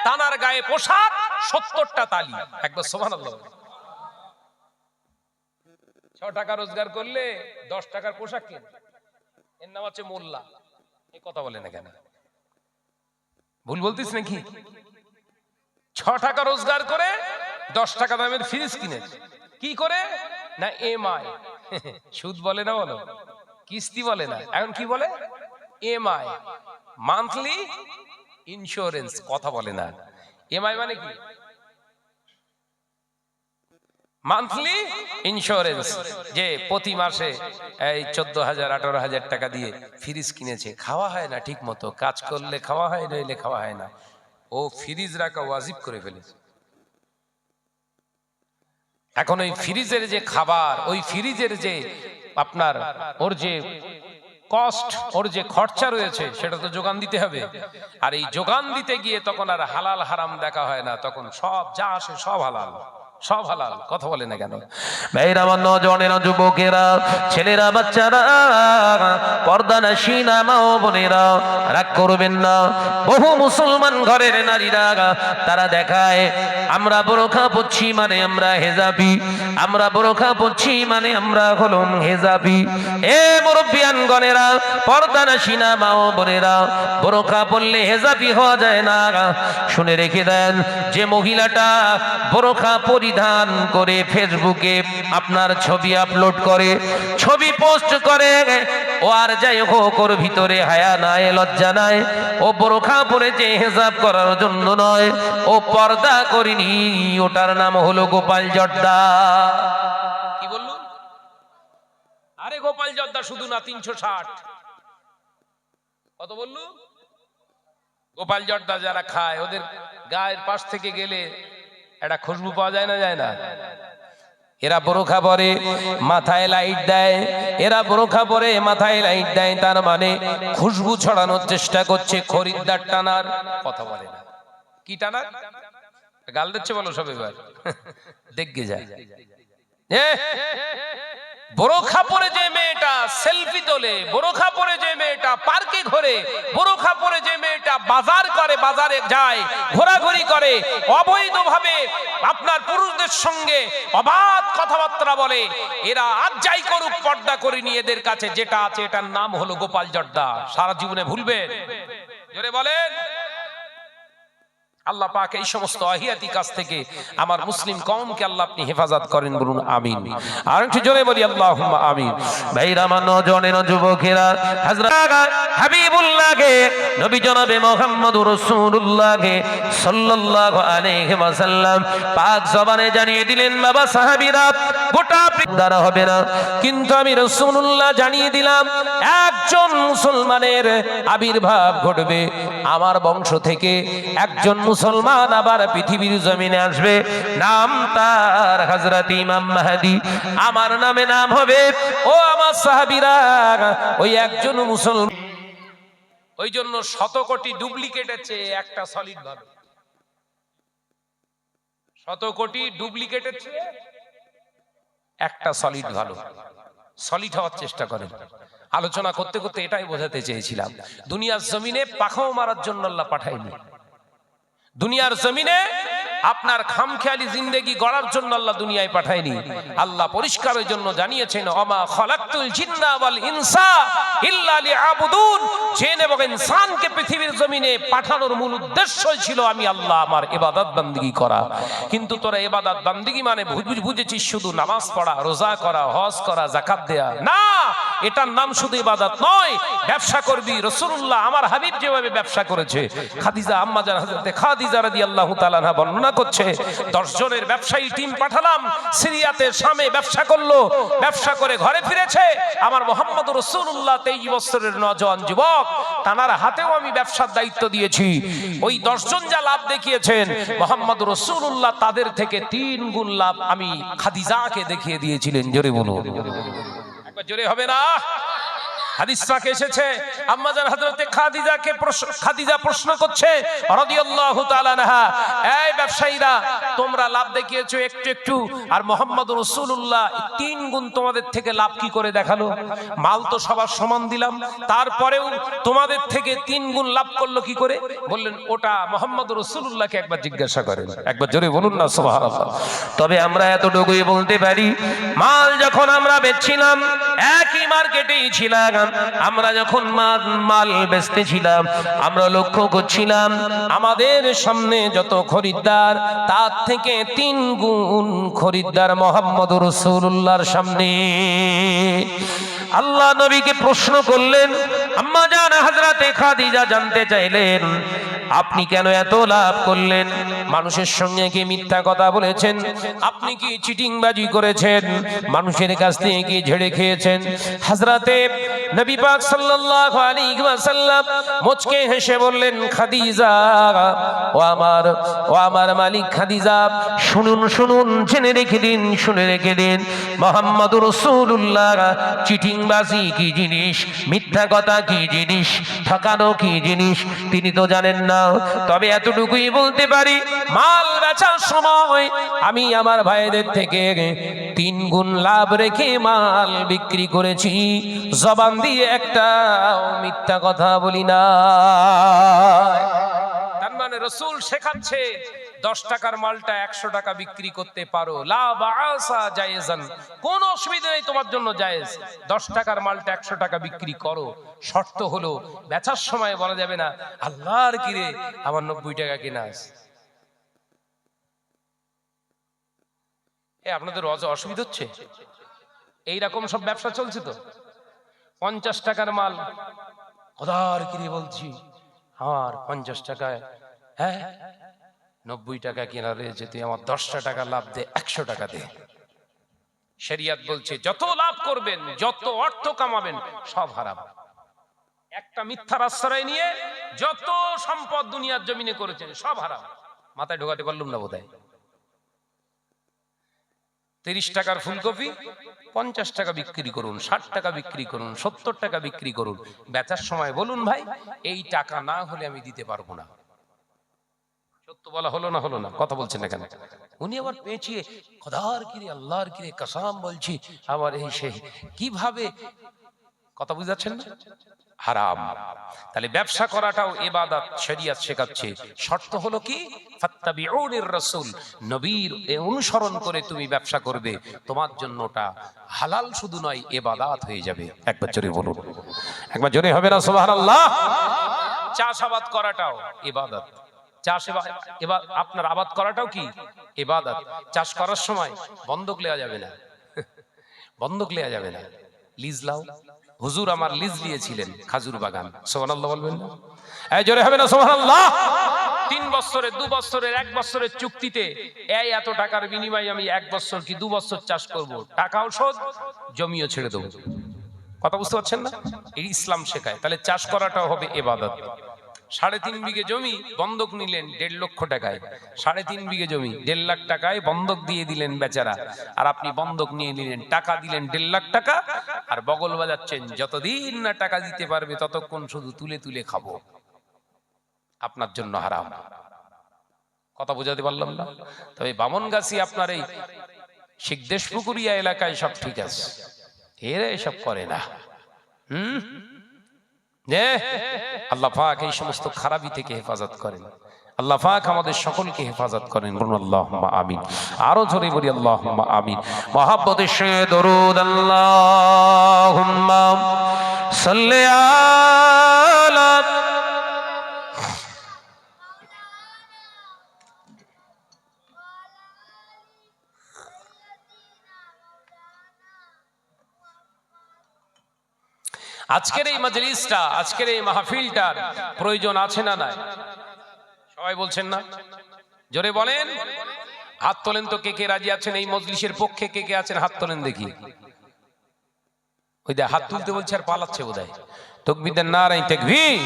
তানার গায়ে পোশাক 70টা তালি। একবার সুবহানাল্লাহ। 6 টাকা রোজগার করলে 10 টাকার পোশাক কেনে, এর নাম হচ্ছে মোল্লা। এই কথা বলে না কেন? ভুল বলতিস নাকি? 6 টাকা রোজগার করে 10 টাকা দামের ফ্রিজ কিনেছে, কি করে না? এমআই, সুদ বলে না, বলো কিস্তি বলে না, এখন কি বলে? এমআই, মান্থলি ইন্স্যুরেন্স, কথা বলে না। এমআই মানে কি? মান্থলি ইন্স্যুরেন্স, যে প্রতি মাসে এই 14,000 18,000 টাকা দিয়ে ফ্রিজ কিনেছে, খাওয়া হয় না ঠিক মতো, কাজ করলে খাওয়া হয়, নইলে খাওয়া হয় না। ও ফ্রিজ রাখা ওয়াজিব করে ফেলেছে। এখন ওই ফ্রিজের যে খাবার, ওই ফ্রিজের যে আপনার ওর যে কস্ট, ওর যে খরচা রয়েছে, সেটা তো যোগান দিতে হবে। আর এই যোগান দিতে গিয়ে তখন আর হালাল হারাম দেখা হয় না, তখন সব যা আসে সব হালাল, সব হালাল। কথা বলে না কেন? ভাইরা, আমার নজনের যুবকেরা, ছেলেরা, বাচ্চারা, পর্দানাশীনা মা ও বোনেরা, রাগ করবেন না। বহু মুসলমান ঘরের নারীরা তারা দেখায়, আমরা বোরখা পরছি মানে আমরা হেজাবি, আমরা বোরখা পরছি মানে আমরা হলাম হেজাবি। এ মুরব্বিয়ানগণেরা, পর্দানাশীনা মা ও বোনেরা, বোরখা পরলে হেজাবি হওয়া যায় না। শুনে রেখে দেন, যে মহিলাটা বোরখা পরিধান করে ফেসবুকে আপনার ছবি আপলোড করে, ছবি পোস্ট করে, ও আর যাই হোক ওর ভিতরে হায়া নাই, লজ্জা নাই, ও বোরখা পরেছে হিজাব করার জন্য নয়, ও পর্দা করেনি, ওটার নাম হলো গোপাল জর্দা। কি বললো? আরে গোপাল জর্দা শুধু না, 360। কত বললো? গোপাল জর্দা যারা খায়, ওদের গায়ের পাশ থেকে গেলে একটা খুশবু পাওয়া যায় না, যায় না? এরা বোরখা পরে মাথায় লাইট দেয়, এরা বোরখা পরে মাথায় লাইট দেয়, তার মানে খুশবু ছড়ানোর চেষ্টা করছে, খরিদ্দার টানার। কথা বলে না, কি টানার? গাল দিচ্ছে বলো সব, এবার দেখে যায়। বোরখা পরে যে মেয়েটা সেলফি তোলে, বোরখা পরে যে মেয়েটা পার্কে ঘোরে, বোরখা পরে যে মেয়েটা বাজার করে, বাজারে যায়, ঘোরাঘুরি করে, অবৈধভাবে আপনার পুরুষদের সঙ্গে অবাধ কথাবার্তা বলে, এরা আজ যাই করুক পর্দা করে নিয়ে এদের কাছে যেটা আছে এটার নাম হলো গোপাল জর্দা। সারা জীবনে ভুলবেন? জোরে বলেন। আল্লাহ পাক এই সমস্ত আহিয়াতি কাজ থেকে আমার মুসলিম কওমকে আল্লাহ আপনি হেফাজত করেন, বলুন আমিন। আর একটু জোরে বলি আল্লাহুম্মা আমিন। ভাইরা, আমার নওজওয়ানেরা, যুবকেরা, হযরত হাবিবুল্লাহকে, নবী জনাবে মুহাম্মদুর রাসূলুল্লাহকে সাল্লাল্লাহু আলাইহি ওয়াসাল্লাম পাক জবানে জানিয়ে দিলেন, বাবা সাহাবীরা, গোটা দ্বারা হবে না, কিন্তু আমি রাসূলুল্লাহ জানিয়ে দিলাম একজন মুসলমানের আবির্ভাব ঘটবে, আমার বংশ থেকে একজন মুসলমান আবার পৃথিবীর জমিনে আসবে, নাম তার হযরত ইমাম মাহদী, আমার নামে নাম হবে। ও আমার সাহাবীরা, ওই একজন মুসলমান, ওই জন্য 100 কোটি ডুপ্লিকেটের চেয়ে একটা সলিড ভালো। 100 কোটি ডুপ্লিকেটের চেয়ে একটা সলিড ভালো। সলিড হওয়ার চেষ্টা করেন। আলোচনা করতে করতে এটাই বোঝাতে চেয়েছিলাম, দুনিয়ার জমিনে পাখাও মারার জন্য আল্লাহ পাঠায়নি। দুনিয়ার জমিনে আপনার খামখেয়ালি জিন্দেগি গড়ার জন্য আল্লাহ দুনিয়ায় পাঠায়নি। আল্লাহ পরিষ্কারের জন্য জানিয়েছেন, ওমা খালাকতুল জিন্না ওয়াল ইনসা ইল্লা লিয়াবুদুন, জিন এবং ইনসানকে পৃথিবীর জমিনে পাঠানোর মূল উদ্দেশ্যই ছিল আমি আল্লাহ আমার ইবাদত বান্দিগি করা। কিন্তু তোরা ইবাদত বান্দিগি মানে বুঝেছিস শুধু নামাজ পড়া, রোজা করা, হজ করা, যাকাত দেয়া। না, এটার নাম শুধু ইবাদত নয়। ব্যবসা করবি, রাসূলুল্লাহ আমার হাবিব যেভাবে ব্যবসা করেছে, খাদিজা আম্মা জান হযরত খাদিজা রাদিয়াল্লাহু তাআলা আনহা বর্ণনা করছে, 10 জনের ব্যবসায়ী টিম পাঠালাম, সিরিয়াতে শামে ব্যবসা করলো, ব্যবসা করে ঘরে ফিরেছে। আমার মুহাম্মদুর রাসূলুল্লাহ 23 বছরের নওজোয়ান যুবক, তানার হাতেও আমি ব্যবসার দায়িত্ব দিয়েছি। ওই 10 জন যা লাভ দেখিয়েছেন, মুহাম্মদুর রাসূলুল্লাহ তাদের থেকে 3 গুণ লাভ আমি খাদিজাকে দেখিয়ে দিয়েছিলেন। জোরে বলুন, একবার জোরে হবে না? হাদিস পাকে এসেছে, আম্মা জান হযরতে খাদিজা প্রশ্ন করছে রাদিয়াল্লাহু তাআলা আনহা, এই ব্যবসায়ীরা তোমরা লাভ দেখিয়েছো একটু একটু, আর মুহাম্মদুর রাসূলুল্লাহ 3 গুণ তোমাদের থেকে লাভ কি করে দেখালো? মাল তো সবার সমান দিলাম, তারপরেও তোমাদের থেকে 3 গুণ লাভ করলো কি করে? বললেন, ওটা মুহাম্মদুর রাসূলুল্লাহকে একবার জিজ্ঞাসা করেন। একবার জোরে বলুন না সুবহানাল্লাহ। তবে আমরা এতটুকুই বলতে পারি, মাল যখন আমরা বেচছিলাম একই মার্কেটেই ছিলাম, আমরা যখন মাল বেচতেছিলাম আমরা লক্ষ্য করছিলাম আমাদের সামনে যত খরিদ্দার তার থেকে 3 গুণ খরিদ্দার মুহাম্মদুর রাসূলুল্লাহর সামনে। আল্লাহ নবীকে প্রশ্ন করলেন, আম্মা জান হযরতে খাদিজা জানতে চাইলেন, আপনি কেন এত লাভ করলেন? মানুষের সঙ্গে কি মিথ্যা কথা বলেছেন? আপনি কি চিটিংবাজি করেছেন? মানুষের কাছ থেকে কি ঝেড়ে খেয়েছেন? হযরতে নবী পাক সাল্লাল্লাহু আলাইহি ওয়াসাল্লাম মুচকে হেসে বললেন, খাদিজা, ও আমার মালিক খাদিজা, শুনুন শুনুন, জেনে রেখে দিন, শুনে রেখে দিন, মুহাম্মদুর রাসূলুল্লাহ চিটিংবাজি কি জিনিস, মিথ্যা কথা কি জিনিস, ঠকানো কি জিনিস তিনি তো জানেন না। তবে এতটুকুই বলতে পারি, মাল বেচার সময় আমি আমার ভাইদের থেকে 3 গুণ লাভ রেখে মাল বিক্রি করেছি, জবান দিয়ে একটা মিথ্যা কথা বলি না। তার মানে রাসূল শেখাচ্ছে 10 টাকার মালটা 100 টাকা বিক্রি করতে পারো, লা বাআসা জায়েজান, কোন অসুবিধা নেই, তোমার জন্য জায়েজ। 10 টাকার মালটা 100 টাকা বিক্রি করো, শর্ত হলো বেচার সময় বলা যাবে না আল্লাহর কিরে আমার 90 টাকা কিনা আছে। আপনাদের অসুবিধা হচ্ছে? এইরকম সব ব্যবসা চলছে তো। 50 টাকার মাল খোদার কিরে বলছি আমার 50 টাকায়, হ্যাঁ 90 টাকা কেনা রয়েছে, তুই আমার 10টা টাকা লাভ দে, 100 টাকা দে। শরিয়ত বলছে যত লাভ করবেন, যত অর্থ কামাবেন সব হারাম। একটা মিথ্যার আশ্রয় নিয়ে যত সম্পদ দুনিয়ার জমিনে করেছেন সব হারাম। মাথায় ঢোকাতে পারলাম না বোধহয়। 30 টাকার ফুলকপি 50 টাকা বিক্রি করুন, 60 টাকা বিক্রি করুন, 70 টাকা বিক্রি করুন, বেচার সময় বলুন ভাই এই টাকা না হলে আমি দিতে পারবো না। তো বলা হলো না, হলো না, কথা বলছেন না কেন? উনি আবার পেঁচিয়ে খোদার কিরে আল্লাহর কিরে কসম বলছি আমার এই সেই কিভাবে, কথা বুঝাচ্ছেন না? হারাম। তাহলে ব্যবসা করাটাও ইবাদত শরীয়ত শেখাচ্ছে। শর্ত হলো কি? ফাত্তাবিউনির রাসূল, নবীর অনুসরণ করে তুমি ব্যবসা করবে, তোমার জন্য ওটা হালাল শুধু নয় ইবাদত হয়ে যাবে। একবার জোরে বলুন, একবার জোরে হবে না সুবহানাল্লাহ? চাষাবাদ করাটাও ইবাদত। এবার আপনার আবাদ করাটাও কি ইবাদত। চাষ করার সময় বন্ধক নেওয়া যাবে না, বন্ধক নেওয়া যাবে না। লিজ লাও। হুজুর আমার লিজ নিয়েছিলেন খাজুর বাগান, সুবহানাল্লাহ বলবেন না? এই জোরে হবে না সুবহানাল্লাহ? 3 বছরের 2 বছরের 1 বছরের চুক্তিতে এই এত টাকার বিনিময়ে আমি 1 বছর কি 2 বছর চাষ করব, টাকাও শোধ, জমিও ছেড়ে দেব। কথা বুঝতে পারছেন না? এই ইসলাম শেখায়। তাহলে চাষ করাটাও হবে ইবাদত। 3.5 বিঘে জমি বন্ধক নিলেন 1.5 লক্ষ টাকায়, 3.5 বিঘে জমি 1.5 লাখ টাকায় বন্ধক দিয়ে দিলেন বেচারা, আর আপনি বন্ধক নিয়ে নিলেন, টাকা দিলেন 1.5 লাখ টাকা, আর বগল বাজাচ্ছেন যতদিন না টাকা দিতে পারবে ততক্ষণ শুধু তুলে তুলে খাবো। আপনার জন্য হারাম। কথা বোঝাতে পারলাম না? তবে বামনগাছি আপনার এই শিকদেশপুকুরিয়া এলাকায় সব ঠিক আছে, এরা এসব করে না। আল্লাহ পাক এই সমস্ত খারাপি থেকে হেফাজত করেন। আল্লাহ পাক আমাদের সকলকে হেফাজত করেন। বলুন আল্লাহুম্মা আমিন। আরো জোরে বলি আল্লাহুম্মা আমিন। মুহাব্বতের সঙ্গে দরুদ আল্লাহুম্মা সাল্লি আলা। আজকের এই মাজলিসটা, আজকের এই মাহফিলটার প্রয়োজন আছে না নাই? সবাই বলছেন না? জোরে বলেন। হাত তোলেন তো কে কে রাজি আছেন এই মজলিসের পক্ষে, কে কে আছেন হাত তোলেন দেখি। ওই দে হাত তুলতে বলছে আর পালাচ্ছে বোধহয়। তাকবীর দেন, নারায়ে তাকবীর।